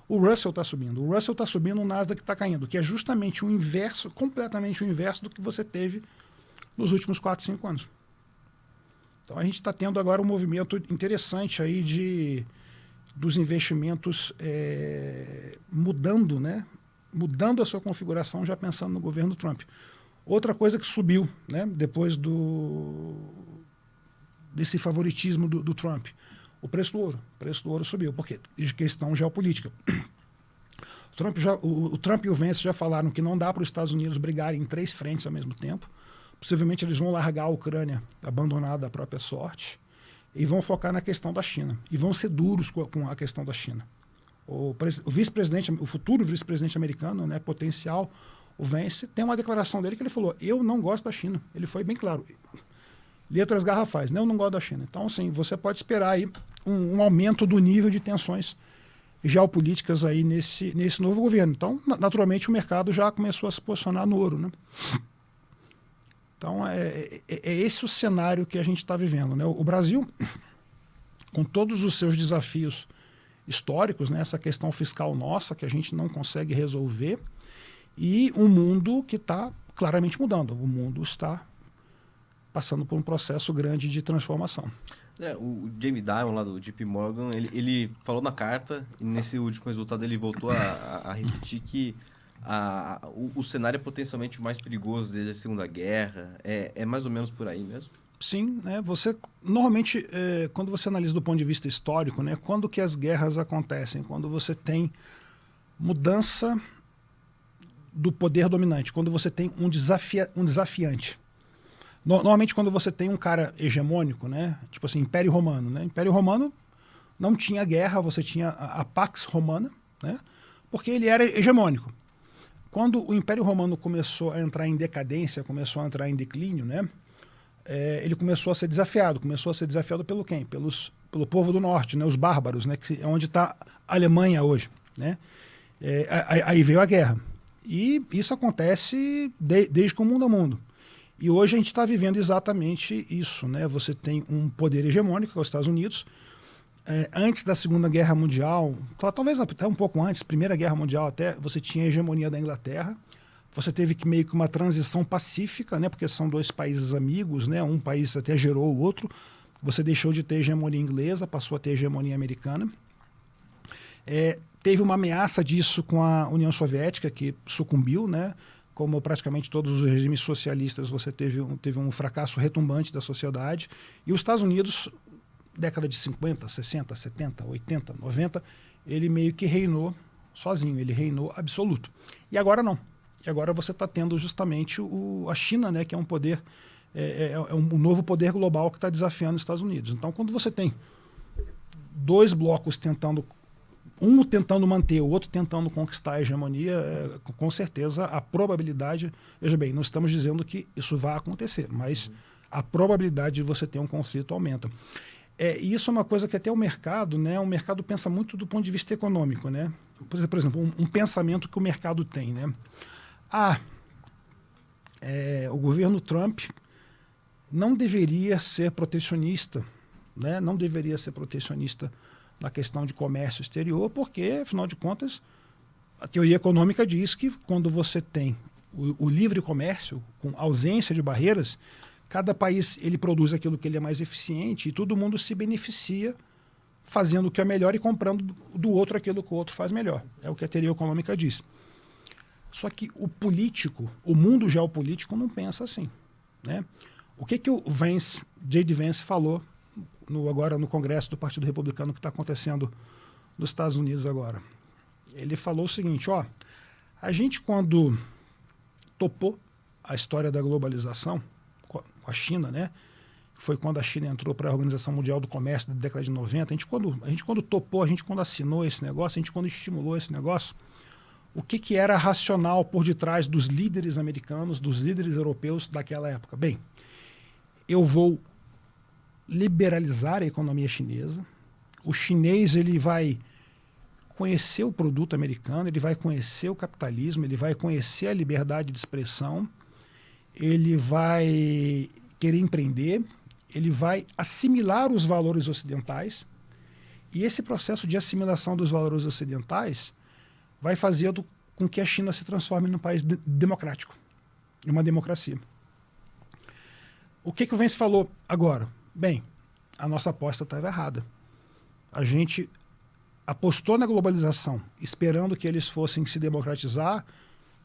O Russell está subindo. O Russell está subindo, o Nasdaq está caindo, que é justamente o inverso, completamente o inverso do que você teve nos últimos 4, 5 anos. Então a gente está tendo agora um movimento interessante aí dos investimentos mudando, né? Mudando a sua configuração, já pensando no governo Trump. Outra coisa que subiu, né? Depois desse favoritismo do Trump, o preço do ouro. O preço do ouro subiu, porque de questão geopolítica. O Trump e o Vance já falaram que não dá para os Estados Unidos brigarem em 3 frentes ao mesmo tempo. Possivelmente eles vão largar a Ucrânia abandonada à própria sorte e vão focar na questão da China. E vão ser duros com a questão da China. O vice-presidente, o futuro vice-presidente americano, né, potencial, o Vance, tem uma declaração dele que ele falou: eu não gosto da China. Ele foi bem claro. Letras garrafais, né? Eu não gosto da China. Então, assim, você pode esperar aí um aumento do nível de tensões geopolíticas aí nesse novo governo. Então, naturalmente, o mercado já começou a se posicionar no ouro, né? Então, é esse o cenário que a gente está vivendo, né? O Brasil, com todos os seus desafios históricos, né? Essa questão fiscal nossa, que a gente não consegue resolver, e um mundo que está claramente mudando. O mundo está passando por um processo grande de transformação. O Jamie Dimon, lá do JP Morgan, ele falou na carta, e nesse último resultado ele voltou a repetir que o cenário é potencialmente mais perigoso desde a Segunda Guerra. É mais ou menos por aí mesmo? Sim, né? Normalmente, quando você analisa do ponto de vista histórico, né, quando que as guerras acontecem? Quando você tem mudança do poder dominante, quando você tem um desafiante. Normalmente, quando você tem um cara hegemônico, né, tipo assim, Império Romano, né? Império Romano não tinha guerra, você tinha a Pax Romana, né, porque ele era hegemônico. Quando o Império Romano começou a entrar em decadência, começou a entrar em declínio, né, ele começou a ser desafiado. Começou a ser desafiado pelo quem? Pelo povo do norte, né, os bárbaros, né, que é onde está a Alemanha hoje, né. Aí veio a guerra. E isso acontece desde que o mundo é mundo. E hoje a gente está vivendo exatamente isso, né? Você tem um poder hegemônico, que é os Estados Unidos. Antes da Segunda Guerra Mundial, talvez até um pouco antes, Primeira Guerra Mundial até, você tinha a hegemonia da Inglaterra. Você teve meio que uma transição pacífica, né? Porque são 2 países amigos, né? Um país até gerou o outro. Você deixou de ter hegemonia inglesa, passou a ter hegemonia americana. Teve uma ameaça disso com a União Soviética, que sucumbiu, né? Como praticamente todos os regimes socialistas, você teve um fracasso retumbante da sociedade. E os Estados Unidos, década de 50, 60, 70, 80, 90, ele meio que reinou sozinho, ele reinou absoluto. E agora não. E agora você está tendo justamente a China, né, que é um poder, um novo poder global que está desafiando os Estados Unidos. Então, quando você tem 2 blocos tentando manter, o outro tentando conquistar a hegemonia, com certeza a probabilidade... Veja bem, não estamos dizendo que isso vai acontecer, mas a probabilidade de você ter um conflito aumenta. E isso é uma coisa que até o mercado, né, o mercado pensa muito do ponto de vista econômico, né? Por exemplo, um pensamento que o mercado tem, né? O governo Trump não deveria ser protecionista, né? Não deveria ser protecionista na questão de comércio exterior, porque, afinal de contas, a teoria econômica diz que quando você tem o livre comércio, com ausência de barreiras, cada país ele produz aquilo que ele é mais eficiente e todo mundo se beneficia fazendo o que é melhor e comprando do outro aquilo que o outro faz melhor. É o que a teoria econômica diz. Só que o político, o mundo geopolítico não pensa assim, né? O que o J.D. Vance falou agora no Congresso do Partido Republicano que está acontecendo nos Estados Unidos agora? Ele falou o seguinte: a gente quando topou a história da globalização com a China, né? Foi quando a China entrou para a Organização Mundial do Comércio da década de 90. A gente quando topou, a gente quando assinou esse negócio, a gente quando estimulou esse negócio, o que era racional por detrás dos líderes americanos, dos líderes europeus daquela época? Bem, eu vou liberalizar a economia chinesa. O chinês ele vai conhecer o produto americano, ele vai conhecer o capitalismo, ele vai conhecer a liberdade de expressão, ele vai querer empreender, ele vai assimilar os valores ocidentais. E esse processo de assimilação dos valores ocidentais vai fazer com que a China se transforme num país democrático, uma democracia. O que o Vence falou agora? Bem, a nossa aposta estava errada. A gente apostou na globalização, esperando que eles fossem se democratizar,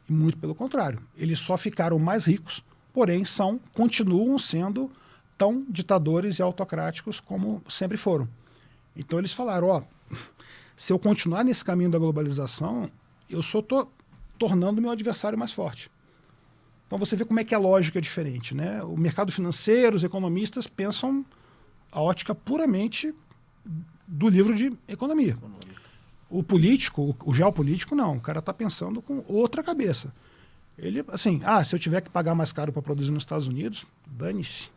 e muito pelo contrário. Eles só ficaram mais ricos, porém continuam sendo tão ditadores e autocráticos como sempre foram. Então eles falaram, se eu continuar nesse caminho da globalização, eu só estou tornando meu adversário mais forte. Então você vê como é que a lógica é diferente, né? O mercado financeiro, os economistas pensam a ótica puramente do livro de economia. O político, o geopolítico, não. O cara está pensando com outra cabeça. Ele, assim, se eu tiver que pagar mais caro para produzir nos Estados Unidos, dane-se.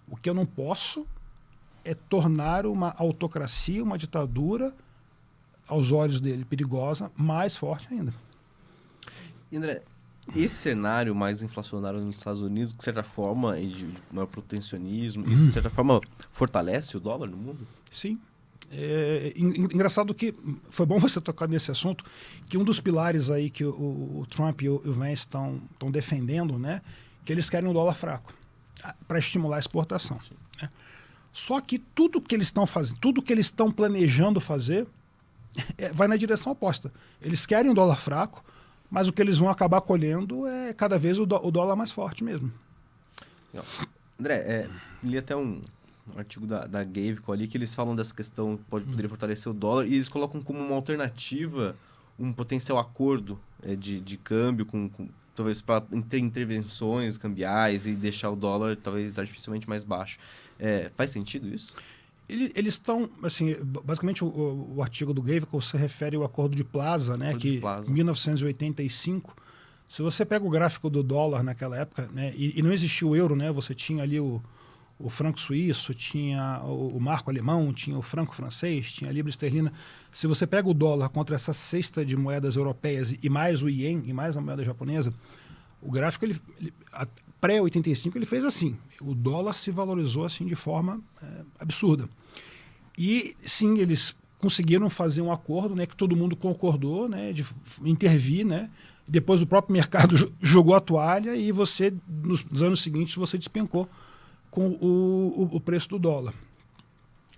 O que eu não posso é tornar uma autocracia, uma ditadura, aos olhos dele, perigosa, mais forte ainda. André, esse cenário mais inflacionário nos Estados Unidos, de certa forma, e de maior protecionismo, isso de certa forma fortalece o dólar no mundo? Sim. Engraçado que foi bom você tocar nesse assunto, que um dos pilares aí que o Trump e o Vance estão defendendo, né, que eles querem um dólar fraco para estimular a exportação. Né? Só que tudo que eles estão fazendo, tudo que eles estão planejando fazer vai na direção oposta. Eles querem um dólar fraco, mas o que eles vão acabar colhendo é cada vez o dólar mais forte mesmo. André, li até um artigo da Gavico ali que eles falam dessa questão que poderia fortalecer o dólar e eles colocam como uma alternativa um potencial acordo de câmbio talvez para ter intervenções cambiais e deixar o dólar talvez artificialmente mais baixo. Faz sentido isso? Eles estão, assim, basicamente o artigo do Gavico se refere ao Acordo de Plaza, né, que em 1985, se você pega o gráfico do dólar naquela época, né, e não existia o euro, né, você tinha ali o franco suíço, tinha o marco alemão, tinha o franco francês, tinha a libra esterlina. Se você pega o dólar contra essa cesta de moedas europeias e mais o ien, e mais a moeda japonesa, o gráfico, pré-85, ele fez assim. O dólar se valorizou assim de forma absurda. E, sim, eles conseguiram fazer um acordo, né, que todo mundo concordou, né, de intervir, né. Depois o próprio mercado jogou a toalha e você, nos anos seguintes, você despencou com o preço do dólar.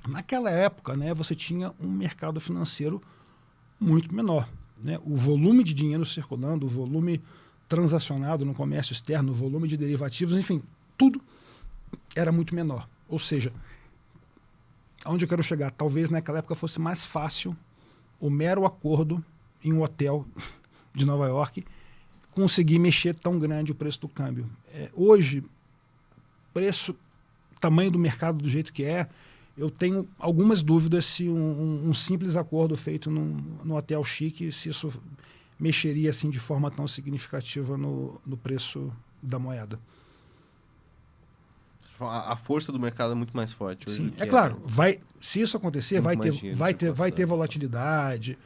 Naquela época, né, você tinha um mercado financeiro muito menor. Né? O volume de dinheiro circulando, o volume transacionado no comércio externo, o volume de derivativos, enfim, tudo era muito menor. Ou seja, aonde eu quero chegar? Talvez naquela época fosse mais fácil o mero acordo em um hotel de Nova York conseguir mexer tão grande o preço do câmbio. Hoje, tamanho do mercado do jeito que eu tenho algumas dúvidas se um simples acordo feito no hotel chique, se isso mexeria assim de forma tão significativa no preço da moeda. A força do mercado é muito mais forte hoje. Sim, claro. Se isso acontecer, vai ter volatilidade,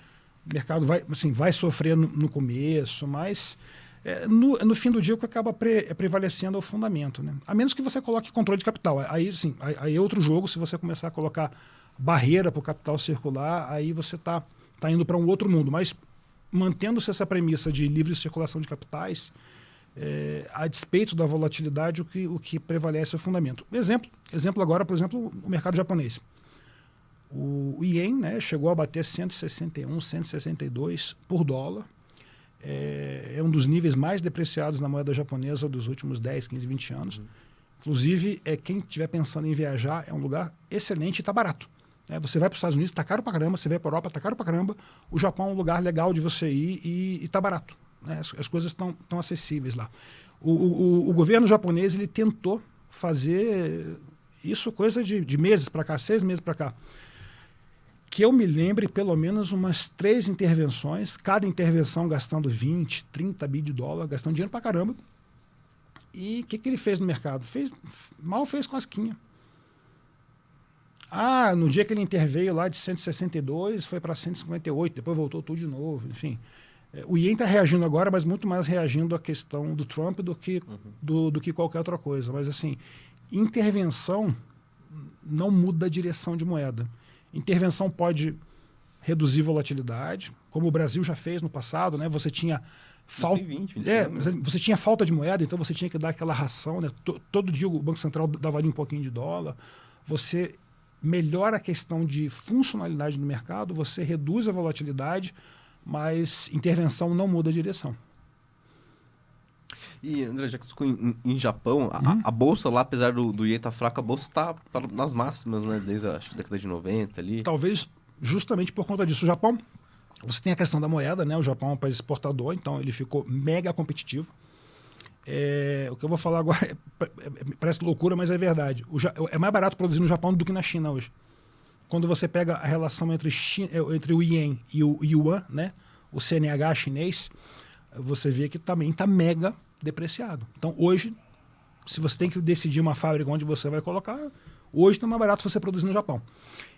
o mercado vai sofrer no começo, mas no fim do dia o que acaba prevalecendo é o fundamento. Né? A menos que você coloque controle de capital. Aí é outro jogo, se você começar a colocar barreira para o capital circular, aí você está indo para um outro mundo. Mas mantendo-se essa premissa de livre circulação de capitais, a despeito da volatilidade, o que prevalece é o fundamento. Exemplo agora, por exemplo, o mercado japonês. O ien, né, chegou a bater 161, 162 por dólar. É um dos níveis mais depreciados na moeda japonesa dos últimos 10, 15, 20 anos. Inclusive, quem estiver pensando em viajar, é um lugar excelente e está barato. Você vai para os Estados Unidos, está caro para caramba, você vai para a Europa, está caro para caramba. O Japão é um lugar legal de você ir e está barato. As coisas estão acessíveis lá. O governo japonês ele tentou fazer isso coisa de meses para cá, 6 meses para cá. Que eu me lembre pelo menos umas 3 intervenções, cada intervenção gastando 20, 30 bi de dólar, gastando dinheiro pra caramba. E o que ele fez no mercado? Mal fez cosquinha. No dia que ele interveio lá de 162, foi para 158, depois voltou tudo de novo, enfim. O ien está reagindo agora, mas muito mais reagindo à questão do Trump do que qualquer outra coisa. Mas, assim, intervenção não muda a direção de moeda. Intervenção pode reduzir volatilidade, como o Brasil já fez no passado, né? Você tinha falta, 2020, você tinha falta de moeda, então você tinha que dar aquela ração, né? Todo dia o Banco Central dava ali um pouquinho de dólar. Você melhora a questão de funcionalidade no mercado, você reduz a volatilidade, mas intervenção não muda a direção. E, André, já que você ficou em Japão, a bolsa lá, apesar do ien estar fraco, a bolsa tá nas máximas, né? Desde acho que a década de 90 ali. Talvez justamente por conta disso. O Japão, você tem a questão da moeda, né? O Japão é um país exportador, então ele ficou mega competitivo. O que eu vou falar agora parece loucura, mas é verdade. É mais barato produzir no Japão do que na China hoje. Quando você pega a relação entre o ien e o yuan, né? O CNH chinês, você vê que também está mega depreciado. Então, hoje, se você tem que decidir uma fábrica onde você vai colocar, hoje está mais barato você produzir no Japão.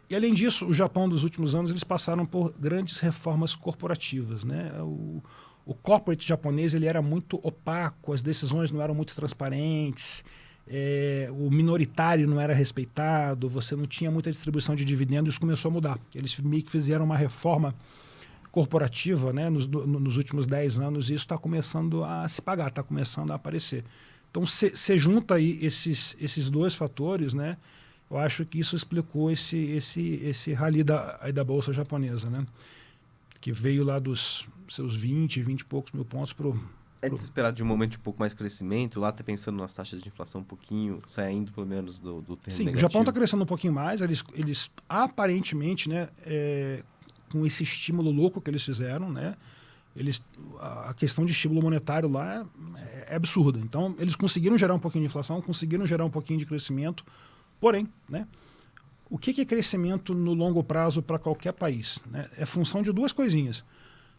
E, além disso, o Japão, nos últimos anos, eles passaram por grandes reformas corporativas, né? O corporate japonês ele era muito opaco, as decisões não eram muito transparentes, o minoritário não era respeitado, você não tinha muita distribuição de dividendos, isso começou a mudar. Eles meio que fizeram uma reforma corporativa, né, nos últimos 10 anos, e isso está começando a se pagar, está começando a aparecer. Então, você junta aí esses dois fatores, né, eu acho que isso explicou esse rally da Bolsa japonesa, né, que veio lá dos seus 20 e poucos mil pontos para o... É desesperado de um momento de um pouco mais crescimento, lá tá pensando nas taxas de inflação um pouquinho, saindo pelo menos do terreno Sim, negativo. o Japão está crescendo um pouquinho mais, eles aparentemente, né, com esse estímulo louco que eles fizeram, né, a questão de estímulo monetário lá é absurda. Então, eles conseguiram gerar um pouquinho de inflação, conseguiram gerar um pouquinho de crescimento, porém, né, o que é crescimento no longo prazo para qualquer país? Né? É função de duas coisinhas.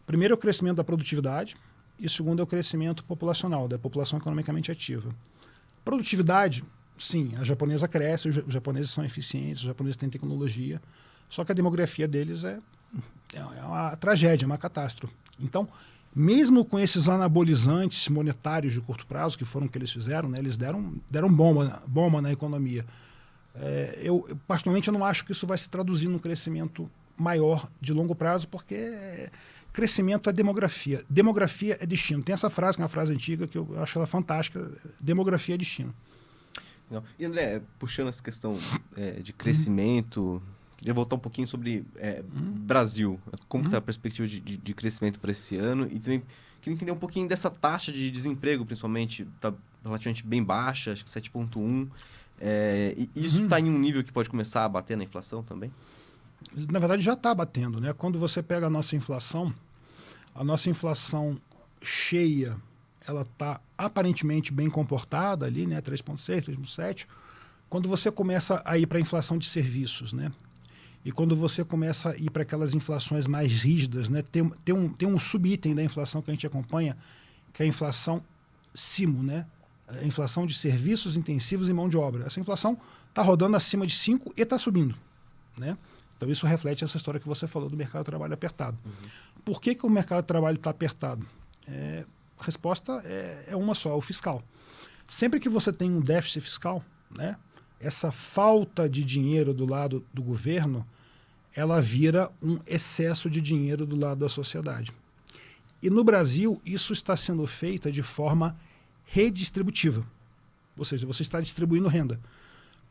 Primeiro é o crescimento da produtividade e segundo é o crescimento populacional, da população economicamente ativa. Produtividade, sim, a japonesa cresce, os japoneses são eficientes, os japoneses têm tecnologia, só que a demografia deles é uma tragédia, é uma catástrofe. Então, mesmo com esses anabolizantes monetários de curto prazo, que foram o que eles fizeram, né, eles deram bomba na economia. Eu, particularmente, eu não acho que isso vai se traduzir num crescimento maior de longo prazo, porque crescimento é demografia. Demografia é destino. Tem essa frase, que é uma frase antiga, que eu acho ela fantástica. Demografia é destino. Não. E, André, puxando essa questão de crescimento, queria voltar um pouquinho sobre Brasil. Como está a perspectiva de crescimento para esse ano? E também queria entender um pouquinho dessa taxa de desemprego, principalmente. Está relativamente bem baixa, acho que 7,1%. E isso está em um nível que pode começar a bater na inflação também? Na verdade, já está batendo, né? Quando você pega a nossa inflação cheia, ela está aparentemente bem comportada ali, né? 3,6, 3,7. Quando você começa a ir para a inflação de serviços, né? E quando você começa a ir para aquelas inflações mais rígidas, né? Tem um subitem da inflação que a gente acompanha, que é a inflação CIMO, né? A inflação de serviços intensivos e mão de obra. Essa inflação está rodando acima de 5 e está subindo, né? Então, isso reflete essa história que você falou do mercado de trabalho apertado. Por que o mercado de trabalho está apertado? A resposta é uma só, o fiscal. Sempre que você tem um déficit fiscal, né, essa falta de dinheiro do lado do governo, ela vira um excesso de dinheiro do lado da sociedade. E no Brasil, isso está sendo feito de forma redistributiva. Ou seja, você está distribuindo renda.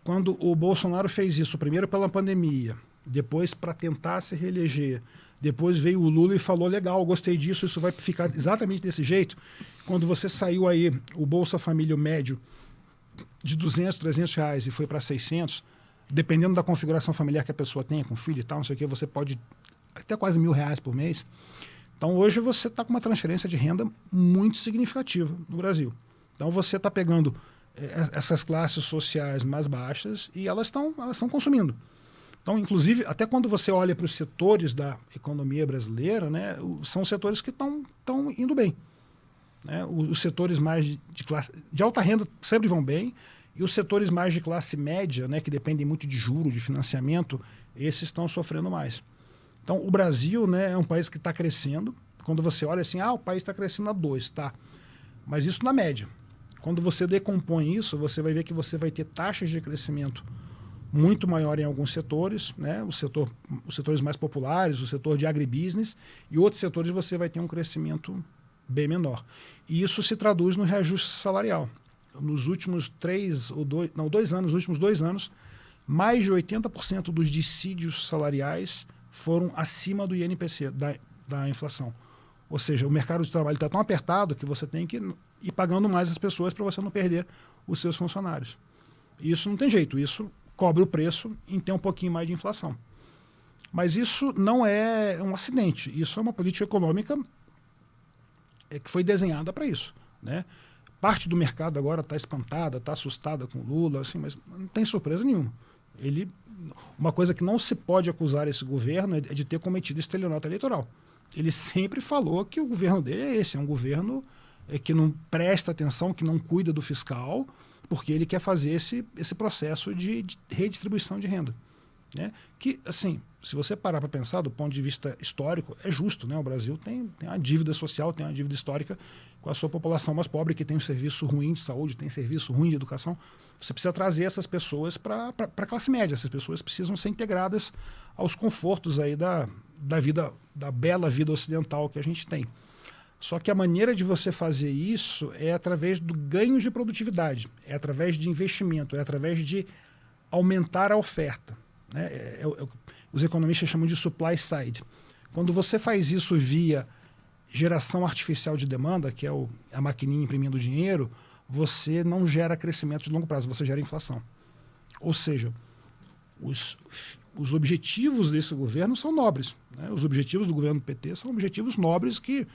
Quando o Bolsonaro fez isso, primeiro pela pandemia, depois para tentar se reeleger, depois veio o Lula e falou, legal, gostei disso, isso vai ficar exatamente desse jeito. Quando você saiu aí, o Bolsa Família médio de 200, 300 reais e foi para 600, dependendo da configuração familiar que a pessoa tenha, com filho e tal, não sei o que, você pode até quase R$1.000 por mês. Então hoje você está com uma transferência de renda muito significativa no Brasil. Então você está pegando essas classes sociais mais baixas e elas estão consumindo. Então, inclusive, até quando você olha para os setores da economia brasileira, né, são setores que estão indo bem. Né? Os setores mais de classe de alta renda sempre vão bem, e os setores mais de classe média, né, que dependem muito de juros, de financiamento, esses estão sofrendo mais. Então, o Brasil, né, é um país que está crescendo. Quando você olha assim, o país está crescendo a 2%, tá? Mas isso na média. Quando você decompõe isso, você vai ver que você vai ter taxas de crescimento muito maior em alguns setores, né? Os setores mais populares, o setor de agribusiness, e outros setores você vai ter um crescimento bem menor. E isso se traduz no reajuste salarial. Nos últimos 2 anos, mais de 80% dos dissídios salariais foram acima do INPC, da inflação. Ou seja, o mercado de trabalho está tão apertado que você tem que ir pagando mais as pessoas para você não perder os seus funcionários. Isso não tem jeito, isso cobre o preço em ter um pouquinho mais de inflação. Mas isso não é um acidente, isso é uma política econômica que foi desenhada para isso, né? Parte do mercado agora está espantada, está assustada com o Lula, assim, mas não tem surpresa nenhuma. Uma coisa que não se pode acusar esse governo é de ter cometido estelionato eleitoral. Ele sempre falou que o governo dele é esse, é um governo que não presta atenção, que não cuida do fiscal, porque ele quer fazer esse processo de redistribuição de renda, né? Que, assim, se você parar para pensar do ponto de vista histórico, é justo, né? O Brasil tem uma dívida social, tem uma dívida histórica com a sua população mais pobre, que tem um serviço ruim de saúde, tem serviço ruim de educação. Você precisa trazer essas pessoas para a classe média. Essas pessoas precisam ser integradas aos confortos aí da vida, da bela vida ocidental que a gente tem. Só que a maneira de você fazer isso é através do ganho de produtividade, é através de investimento, é através de aumentar a oferta, né? Os economistas chamam de supply side. Quando você faz isso via geração artificial de demanda, que é a maquininha imprimindo dinheiro, você não gera crescimento de longo prazo, você gera inflação. Ou seja, os objetivos desse governo são nobres, né? Os objetivos do governo do PT são objetivos nobres que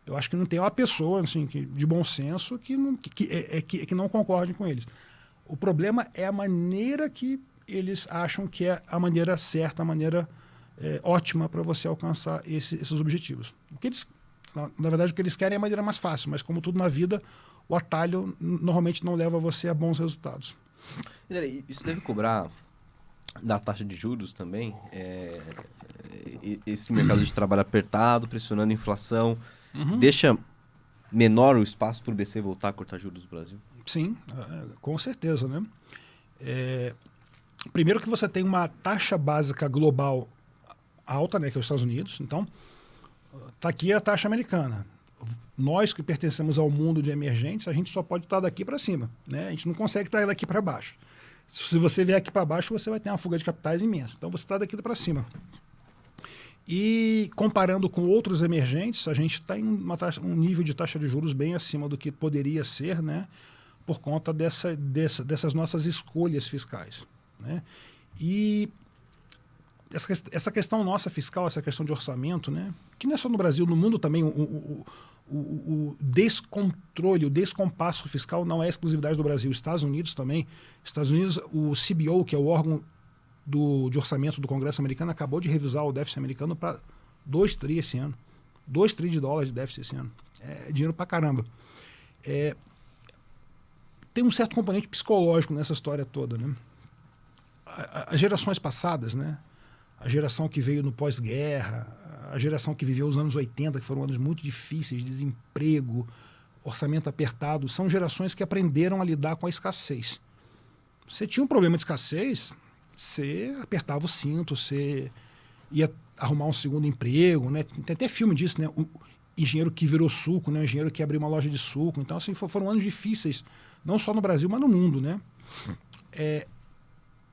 eu acho que não tem uma pessoa assim, de bom senso que não concorde com eles. O problema é a maneira que eles acham que é a maneira certa, a maneira ótima para você alcançar esses objetivos. Na verdade, o que eles querem é a maneira mais fácil, mas como tudo na vida, o atalho normalmente não leva você a bons resultados. Isso deve cobrar da taxa de juros também? Esse mercado de trabalho apertado, pressionando a inflação, deixa menor o espaço para o BC voltar a cortar juros no Brasil? Sim, com certeza, né? Primeiro que você tem uma taxa básica global alta, né, que é os Estados Unidos. Então, está aqui a taxa americana. Nós que pertencemos ao mundo de emergentes, a gente só pode estar daqui para cima, né? A gente não consegue estar daqui para baixo. Se você vier aqui para baixo, você vai ter uma fuga de capitais imensa. Então, você está daqui para cima. E comparando com outros emergentes, a gente está em um nível de taxa de juros bem acima do que poderia ser, né, por conta dessas nossas escolhas fiscais, né? E essa questão nossa fiscal, essa questão de orçamento, né, que não é só no Brasil, no mundo também, o descontrole, o descompasso fiscal não é exclusividade do Brasil. Estados Unidos também. Estados Unidos, o CBO, que é o órgão de orçamento do Congresso americano, acabou de revisar o déficit americano para 2 tri esse ano. 2 tri de dólares de déficit esse ano. É dinheiro pra caramba. Tem um certo componente psicológico nessa história toda, né? As gerações passadas, né? A geração que veio no pós-guerra, a geração que viveu os anos 80, que foram anos muito difíceis, desemprego, orçamento apertado, são gerações que aprenderam a lidar com a escassez. Você tinha um problema de escassez, você apertava o cinto, você ia arrumar um segundo emprego, né? Tem até filme disso, né? O engenheiro que virou suco, né? O engenheiro que abriu uma loja de suco. Então, assim, foram anos difíceis, não só no Brasil, mas no mundo, né?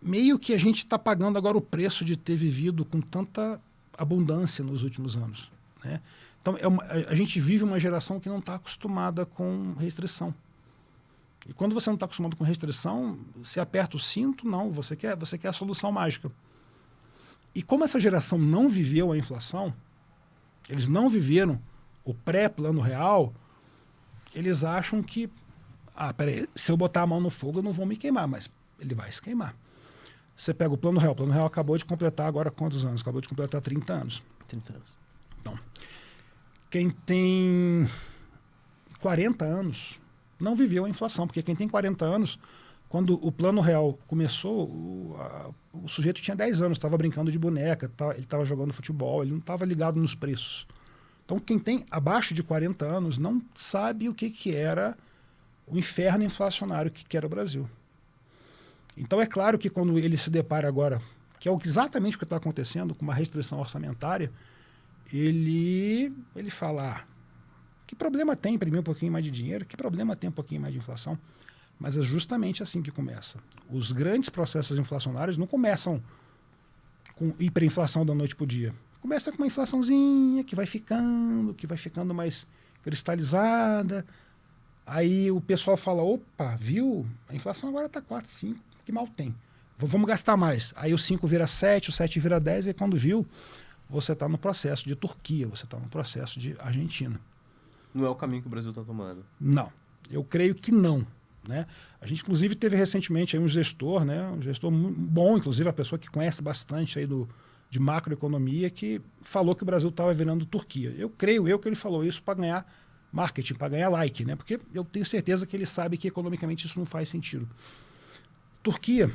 Meio que a gente está pagando agora o preço de ter vivido com tanta abundância nos últimos anos, né? Então, a gente vive uma geração que não está acostumada com restrição. E quando você não está acostumado com restrição, você aperta o cinto, não, você quer a solução mágica. E como essa geração não viveu a inflação, eles não viveram o pré-plano real, eles acham que, peraí, se eu botar a mão no fogo eu não vou me queimar, mas ele vai se queimar. Você pega o plano real acabou de completar agora quantos anos? Acabou de completar 30 anos. 30 anos. Então, quem tem 40 anos não viveu a inflação, porque quem tem 40 anos, quando o plano real começou, o sujeito tinha 10 anos, estava brincando de boneca, ele estava jogando futebol, ele não estava ligado nos preços. Então, quem tem abaixo de 40 anos não sabe o que era o inferno inflacionário que era o Brasil. Então é claro que quando ele se depara agora, que é exatamente o que está acontecendo com uma restrição orçamentária, ele fala, que problema tem imprimir um pouquinho mais de dinheiro? Que problema tem um pouquinho mais de inflação? Mas é justamente assim que começa. Os grandes processos inflacionários não começam com hiperinflação da noite para o dia. Começa com uma inflaçãozinha que vai ficando mais cristalizada. Aí o pessoal fala, opa, viu? A inflação agora está 4, 5, que mal tem. Vamos gastar mais. Aí o 5 vira 7, o 7 vira 10, e quando viu, você está no processo de Turquia, você está no processo de Argentina. Não é o caminho que o Brasil está tomando? Não, eu creio que não. Né? A gente, inclusive, teve recentemente aí um gestor, né? Um gestor bom, inclusive, a pessoa que conhece bastante aí de macroeconomia, que falou que o Brasil estava virando Turquia. Eu creio que ele falou isso para ganhar marketing, para ganhar like, né? Porque eu tenho certeza que ele sabe que economicamente isso não faz sentido. Turquia,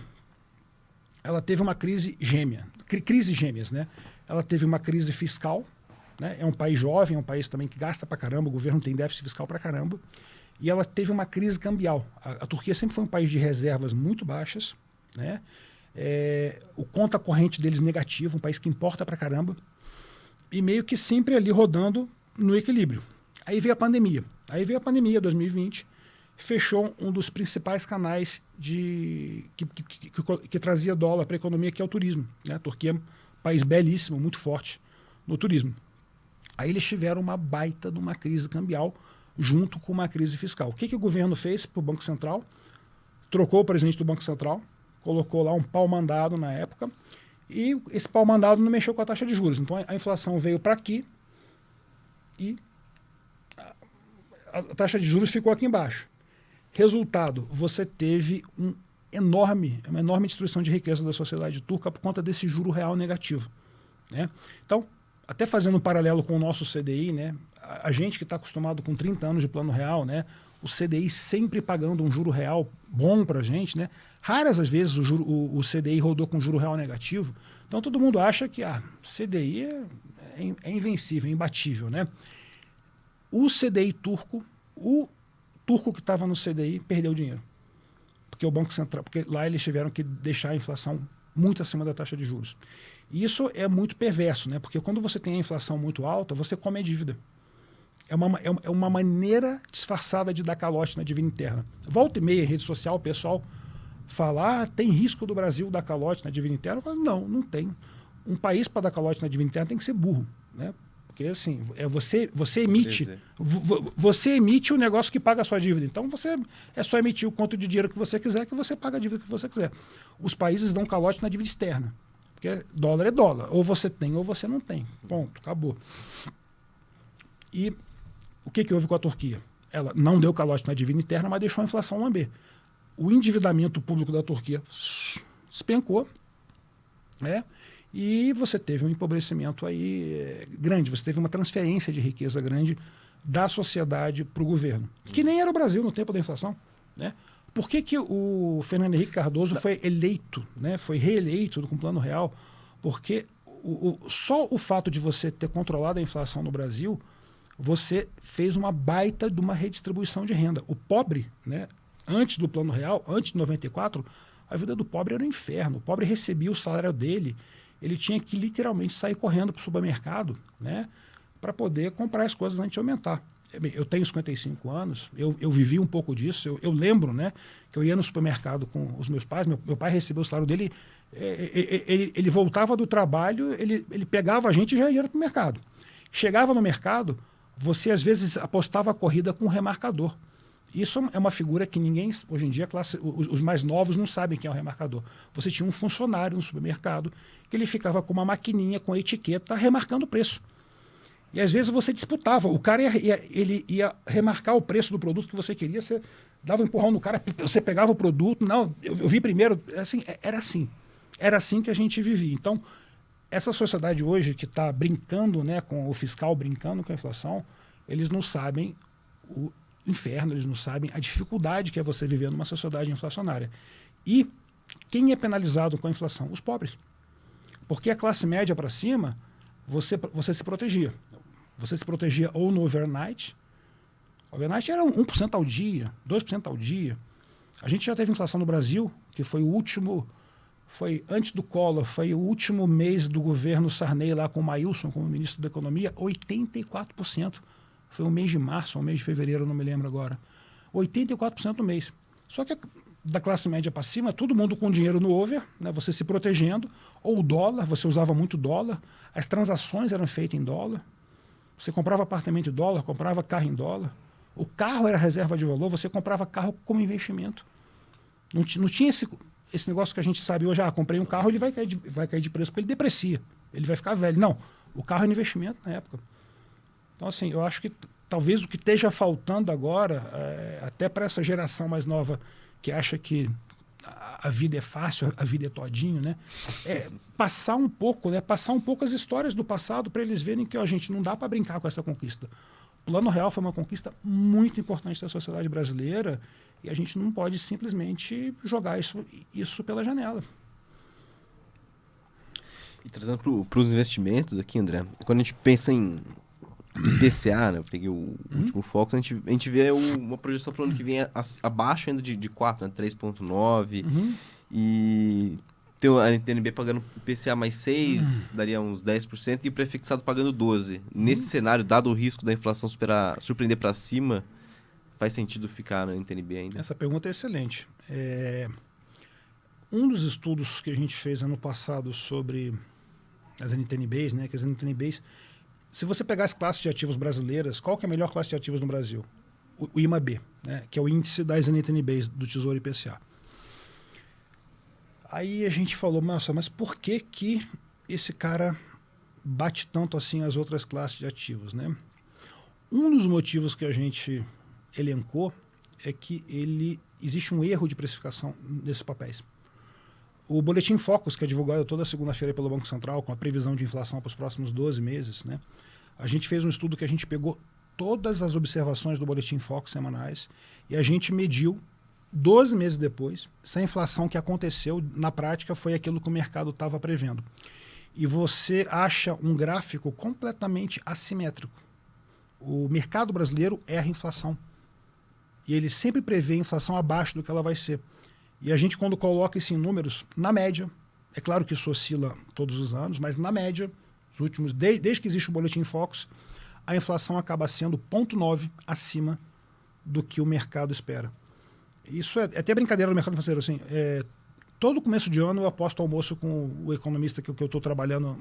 ela teve uma crise gêmeas, né? Ela teve uma crise fiscal, né? É um país jovem, é um país também que gasta para caramba, o governo tem déficit fiscal para caramba, e ela teve uma crise cambial. A Turquia sempre foi um país de reservas muito baixas, né? O conta corrente deles negativo, um país que importa para caramba, e meio que sempre ali rodando no equilíbrio. Aí veio a pandemia. 2020, fechou um dos principais canais que trazia dólar para a economia, que é o turismo. Né? A Turquia é um país belíssimo, muito forte no turismo. Aí eles tiveram uma baita de uma crise cambial junto com uma crise fiscal. O que o governo fez para o Banco Central? Trocou o presidente do Banco Central, colocou lá um pau-mandado na época, e esse pau-mandado não mexeu com a taxa de juros. Então a inflação veio para aqui e a taxa de juros ficou aqui embaixo. Resultado, você teve uma enorme destruição de riqueza da sociedade turca por conta desse juro real negativo. Né? Então, até fazendo um paralelo com o nosso CDI, né? A gente que está acostumado com 30 anos de plano real, né? O CDI sempre pagando um juro real bom para a gente, né? Raras as vezes o CDI rodou com juro real negativo. Então todo mundo acha que CDI é invencível, é imbatível. Né? O CDI turco, o turco que estava no CDI perdeu dinheiro. Porque o Banco Central, porque lá eles tiveram que deixar a inflação muito acima da taxa de juros. E isso é muito perverso, né? Porque quando você tem a inflação muito alta, você come a dívida. É uma maneira disfarçada de dar calote na dívida interna. Volta e meia em rede social, o pessoal fala, tem risco do Brasil dar calote na dívida interna? Eu falo, não tem. Um país para dar calote na dívida interna tem que ser burro, né? Porque assim, você emite o negócio que paga a sua dívida. Então é só emitir o quanto de dinheiro que você quiser, que você paga a dívida que você quiser. Os países dão calote na dívida externa. Porque dólar é dólar. Ou você tem ou você não tem. Ponto. Acabou. E o que houve com a Turquia? Ela não deu calote na dívida interna, mas deixou a inflação lamber. O endividamento público da Turquia despencou, né? E você teve um empobrecimento aí grande, você teve uma transferência de riqueza grande da sociedade para o governo, que nem era o Brasil no tempo da inflação. Né? Por que o Fernando Henrique Cardoso foi eleito, né? Foi reeleito com o Plano Real? Porque só o fato de você ter controlado a inflação no Brasil, você fez uma baita de uma redistribuição de renda. O pobre, né? Antes do Plano Real, antes de 94, a vida do pobre era um inferno. O pobre recebia o salário dele, ele tinha que literalmente sair correndo para o supermercado, né, para poder comprar as coisas antes de aumentar. Eu tenho 55 anos, eu vivi um pouco disso, eu lembro, né, que eu ia no supermercado com os meus pais, meu pai recebeu o salário dele, ele voltava do trabalho, ele pegava a gente e já ia para o mercado. Chegava no mercado, você às vezes apostava a corrida com um remarcador. Isso é uma figura que ninguém, hoje em dia, os mais novos não sabem quem é o remarcador. Você tinha um funcionário no supermercado que ele ficava com uma maquininha com a etiqueta remarcando o preço. E às vezes você disputava. O cara ia remarcar o preço do produto que você queria, você dava um empurrão no cara, você pegava o produto. Não, eu vi primeiro. Era assim. Era assim que a gente vivia. Então, essa sociedade hoje que está brincando, né, com o fiscal, brincando com a inflação, eles não sabem o inferno, eles não sabem a dificuldade que é você viver numa sociedade inflacionária. E quem é penalizado com a inflação? Os pobres. Porque a classe média para cima, você se protegia. Você se protegia ou no overnight. Overnight era 1% ao dia, 2% ao dia. A gente já teve inflação no Brasil, que foi o último, foi antes do Collor, foi o último mês do governo Sarney lá com o Mailson como ministro da Economia, 84%. Foi o mês de março ou o mês de fevereiro, não me lembro agora. 84% no mês. Só que da classe média para cima, todo mundo com dinheiro no over, né, você se protegendo, ou o dólar, você usava muito dólar, as transações eram feitas em dólar, você comprava apartamento em dólar, comprava carro em dólar, o carro era reserva de valor, você comprava carro como investimento. Não tinha esse negócio que a gente sabe hoje, comprei um carro, ele vai cair de preço, porque ele deprecia, ele vai ficar velho. Não, o carro era investimento na época. Então, assim, eu acho que talvez o que esteja faltando agora, até para essa geração mais nova, que acha que a vida é fácil, a vida é todinho, né? Passar um pouco as histórias do passado para eles verem que, gente, não dá para brincar com essa conquista. O Plano Real foi uma conquista muito importante da sociedade brasileira e a gente não pode simplesmente jogar isso pela janela. E trazendo para os investimentos aqui, André, quando a gente pensa em IPCA, né, eu peguei o último foco, a gente vê uma projeção para o ano que vem abaixo ainda de 4, né, 3,9, e tem a NTNB pagando IPCA mais 6, daria uns 10%, e o prefixado pagando 12%. Nesse cenário, dado o risco da inflação surpreender para cima, faz sentido ficar na NTNB ainda? Essa pergunta é excelente. Um dos estudos que a gente fez ano passado sobre as NTNBs, né, que as NTNBs, se você pegar as classes de ativos brasileiras, qual que é a melhor classe de ativos no Brasil? O IMAB, né, que é o índice das NTNBs do Tesouro IPCA. Aí a gente falou, nossa, mas por que esse cara bate tanto assim as outras classes de ativos, né? Um dos motivos que a gente elencou é que existe um erro de precificação nesses papéis. O Boletim Focus, que é divulgado toda segunda-feira pelo Banco Central, com a previsão de inflação para os próximos 12 meses, né? A gente fez um estudo que a gente pegou todas as observações do Boletim Focus semanais e a gente mediu 12 meses depois se a inflação que aconteceu na prática foi aquilo que o mercado estava prevendo. E você acha um gráfico completamente assimétrico. O mercado brasileiro erra a inflação. E ele sempre prevê a inflação abaixo do que ela vai ser. E a gente, quando coloca isso em números, na média, é claro que isso oscila todos os anos, mas na média, os últimos, desde que existe o Boletim Focus, a inflação acaba sendo 0,9 acima do que o mercado espera. Isso é até brincadeira do mercado financeiro. Assim, todo começo de ano eu aposto almoço com o economista que eu estou trabalhando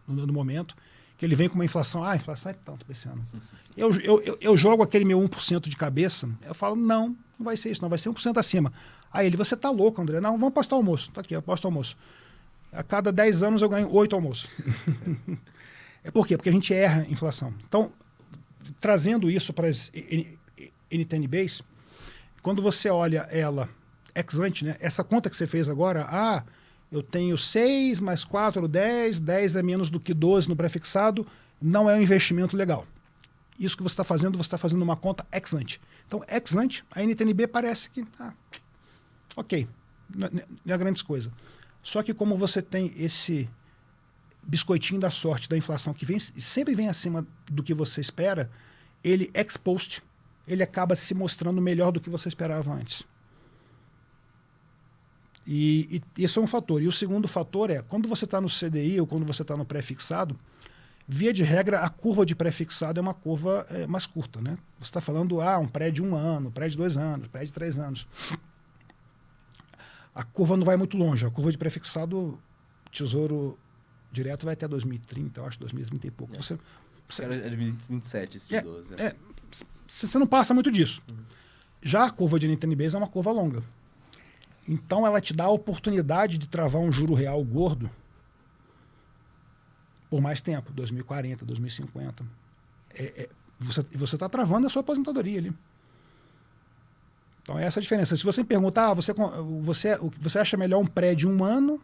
no momento, que ele vem com uma inflação, a inflação é tanto esse ano. Eu jogo aquele meu 1% de cabeça, eu falo, não vai ser isso, não vai ser 1% acima. Aí ele, você tá louco, André? Não, vamos apostar almoço. Tá aqui, eu aposto almoço. A cada 10 anos eu ganho 8 almoços. Por quê? Porque a gente erra a inflação. Então, trazendo isso para as NTNBs, quando você olha ela ex ante, né, essa conta que você fez agora, eu tenho 6 mais 4, 10 é menos do que 12 no prefixado, não é um investimento legal. Isso que você está fazendo uma conta ex ante. Então, ex ante, a NTNB parece que ok, não é grandes coisa. Só que como você tem esse biscoitinho da sorte da inflação que sempre vem acima do que você espera, ele ex post, ele acaba se mostrando melhor do que você esperava antes. E esse é um fator. E o segundo fator é, quando você está no CDI ou quando você está no pré-fixado, via de regra, a curva de pré-fixado é uma curva mais curta, né? Você está falando, um pré de 1 ano, pré de 2 anos, pré de 3 anos. A curva não vai muito longe. A curva de pré-fixado, Tesouro Direto vai até 2030, eu acho, 2030 e pouco. É de 2027, esse de 12. Você não passa muito disso. Já a curva de NTNBs é uma curva longa. Então, ela te dá a oportunidade de travar um juro real gordo por mais tempo, 2040, 2050. Você está travando a sua aposentadoria ali. Então, essa é a diferença. Se você me perguntar, você acha melhor um pré de 1 ano,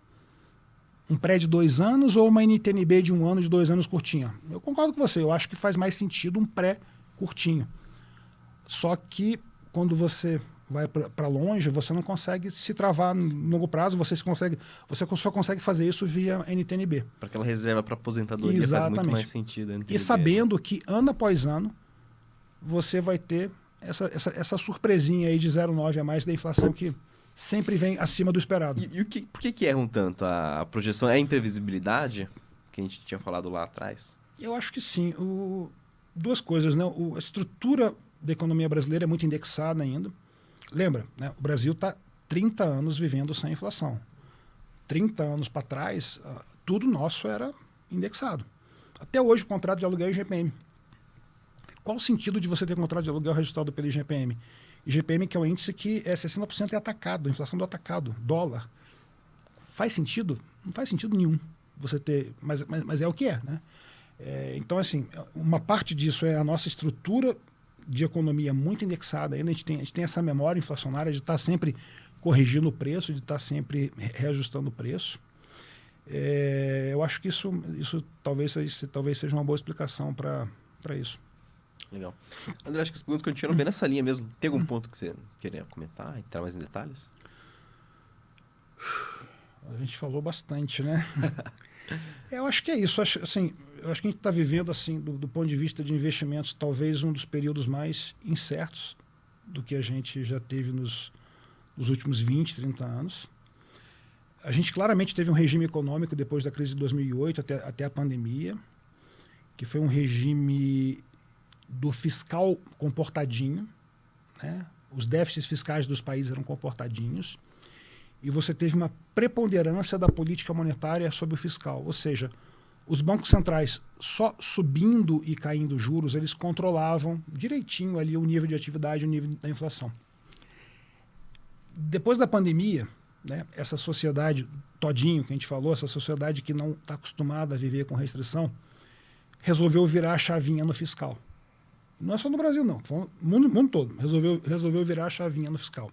um pré de 2 anos ou uma NTNB de 1 ano, de 2 anos curtinha? Eu concordo com você. Eu acho que faz mais sentido um pré curtinho. Só que, quando você vai para longe, você não consegue se travar no longo prazo, você só consegue fazer isso via NTNB. Para aquela reserva para aposentadoria. Exatamente. Faz muito mais sentido. E sabendo que ano após ano você vai ter essa surpresinha aí de 0,9 a mais da inflação que sempre vem acima do esperado. Por que erram tanto? A projeção é a imprevisibilidade que a gente tinha falado lá atrás? Eu acho que sim. Duas coisas, né? A estrutura da economia brasileira é muito indexada ainda. Lembra, né? O Brasil está 30 anos vivendo sem inflação. 30 anos para trás, tudo nosso era indexado. Até hoje, o contrato de aluguel é IGPM. Qual o sentido de você ter contrato de aluguel registrado pelo IGPM? IGPM, que é o índice que é 60% é atacado, inflação do atacado, dólar. Faz sentido? Não faz sentido nenhum você ter, mas é o que é, né? Então, assim, uma parte disso é a nossa estrutura de economia muito indexada. Ainda a gente tem essa memória inflacionária de estar sempre corrigindo o preço, de estar sempre reajustando o preço. Eu acho que isso talvez seja uma boa explicação para isso. Legal. André, acho que as perguntas continuam bem nessa linha mesmo. Tem algum ponto que você queria comentar, entrar mais em detalhes? A gente falou bastante, né? Eu acho que é isso. Eu acho que a gente está vivendo, assim, do ponto de vista de investimentos, talvez um dos períodos mais incertos do que a gente já teve nos últimos 20, 30 anos. A gente claramente teve um regime econômico depois da crise de 2008 até a pandemia, que foi um regime do fiscal comportadinho, né? Os déficits fiscais dos países eram comportadinhos, e você teve uma preponderância da política monetária sobre o fiscal, ou seja, os bancos centrais só subindo e caindo juros, eles controlavam direitinho ali o nível de atividade, o nível da inflação. Depois da pandemia, né, essa sociedade todinho que a gente falou, essa sociedade que não está acostumada a viver com restrição, resolveu virar a chavinha no fiscal. Não é só no Brasil, não. O mundo todo resolveu virar a chavinha no fiscal.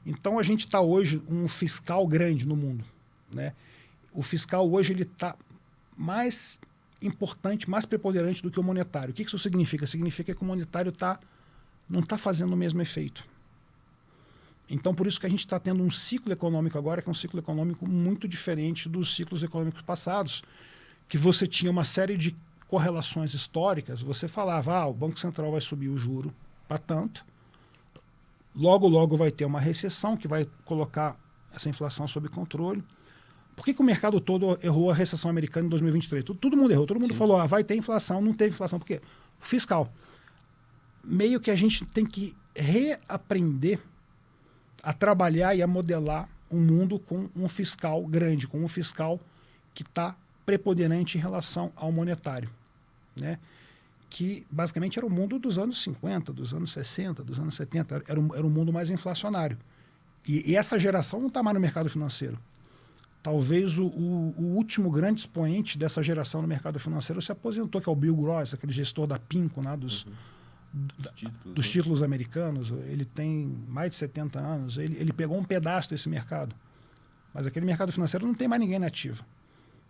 Então, a gente está hoje um fiscal grande no mundo, né? O fiscal hoje ele está mais importante, mais preponderante do que o monetário. O que isso significa? Significa que o monetário não está fazendo o mesmo efeito. Então, por isso que a gente está tendo um ciclo econômico agora, que é um ciclo econômico muito diferente dos ciclos econômicos passados, que você tinha uma série de correlações históricas. Você falava, o Banco Central vai subir o juro para tanto, logo vai ter uma recessão que vai colocar essa inflação sob controle. Por que o mercado todo errou a recessão americana em 2023? Todo mundo errou, todo mundo falou, vai ter inflação, não teve inflação. Por quê? Fiscal. Meio que a gente tem que reaprender a trabalhar e a modelar um mundo com um fiscal grande, com um fiscal que está preponderante em relação ao monetário, né? Que basicamente era o mundo dos anos 50, dos anos 60, dos anos 70, era um mundo mais inflacionário. E essa geração não está mais no mercado financeiro. Talvez o último grande expoente dessa geração no mercado financeiro se aposentou, que é o Bill Gross, aquele gestor da PINCO, né, dos títulos americanos. Ele tem mais de 70 anos, ele pegou um pedaço desse mercado. Mas aquele mercado financeiro não tem mais ninguém nativo.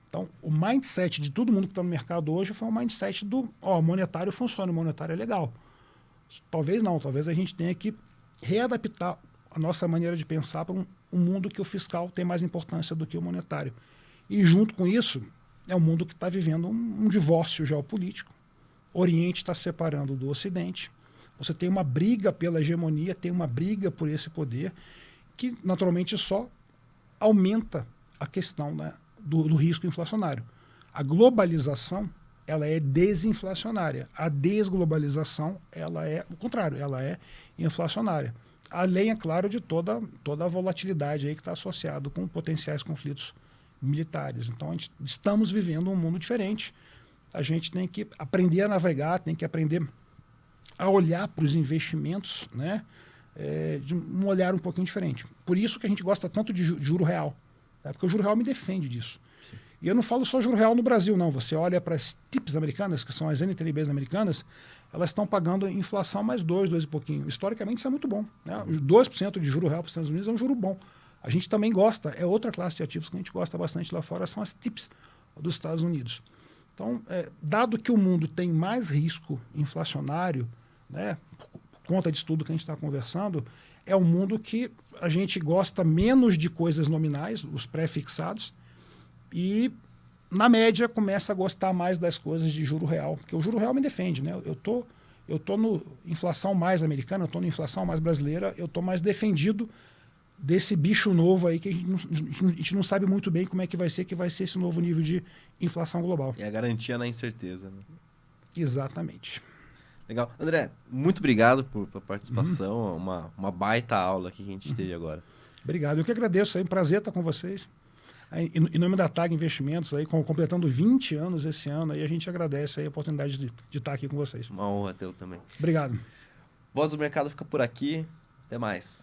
Então, o mindset de todo mundo que está no mercado hoje foi um mindset do, monetário funciona, o monetário é legal. Talvez não, talvez a gente tenha que readaptar a nossa maneira de pensar para um mundo que o fiscal tem mais importância do que o monetário. E junto com isso, é um mundo que está vivendo um divórcio geopolítico. O Oriente está se separando do Ocidente. Você tem uma briga pela hegemonia, tem uma briga por esse poder, que naturalmente só aumenta a questão, né, do risco inflacionário. A globalização, ela é desinflacionária. A desglobalização, ela é o contrário, ela é inflacionária. Além, é claro, de toda a volatilidade aí que está associado com potenciais conflitos militares. Então, estamos vivendo um mundo diferente. A gente tem que aprender a navegar, tem que aprender a olhar para os investimentos, né, de um olhar um pouquinho diferente. Por isso que a gente gosta tanto de juro real. Porque o juro real me defende disso. Sim. E eu não falo só juro real no Brasil, não. Você olha para as TIPS americanas, que são as NTNBs americanas, elas estão pagando inflação mais 2 e pouquinho. Historicamente, isso é muito bom, né? 2% de juro real para os Estados Unidos é um juro bom. A gente também gosta, é outra classe de ativos que a gente gosta bastante lá fora, são as TIPS dos Estados Unidos. Então, dado que o mundo tem mais risco inflacionário, né, por conta disso tudo que a gente está conversando, é um mundo que a gente gosta menos de coisas nominais, os pré-fixados, e, na média, começa a gostar mais das coisas de juro real, porque o juro real me defende, né? eu estou no inflação mais americana, eu estou na inflação mais brasileira, eu estou mais defendido desse bicho novo aí que a gente não sabe muito bem como é que vai ser esse novo nível de inflação global. E a garantia na incerteza, né? Exatamente. Legal. André, muito obrigado pela participação. Uma baita aula aqui que a gente teve agora. Obrigado. Eu que agradeço. É um prazer estar com vocês. Aí, em nome da TAG Investimentos, aí, completando 20 anos esse ano, aí a gente agradece aí a oportunidade de estar aqui com vocês. Uma honra ter também. Obrigado. Voz do Mercado fica por aqui. Até mais.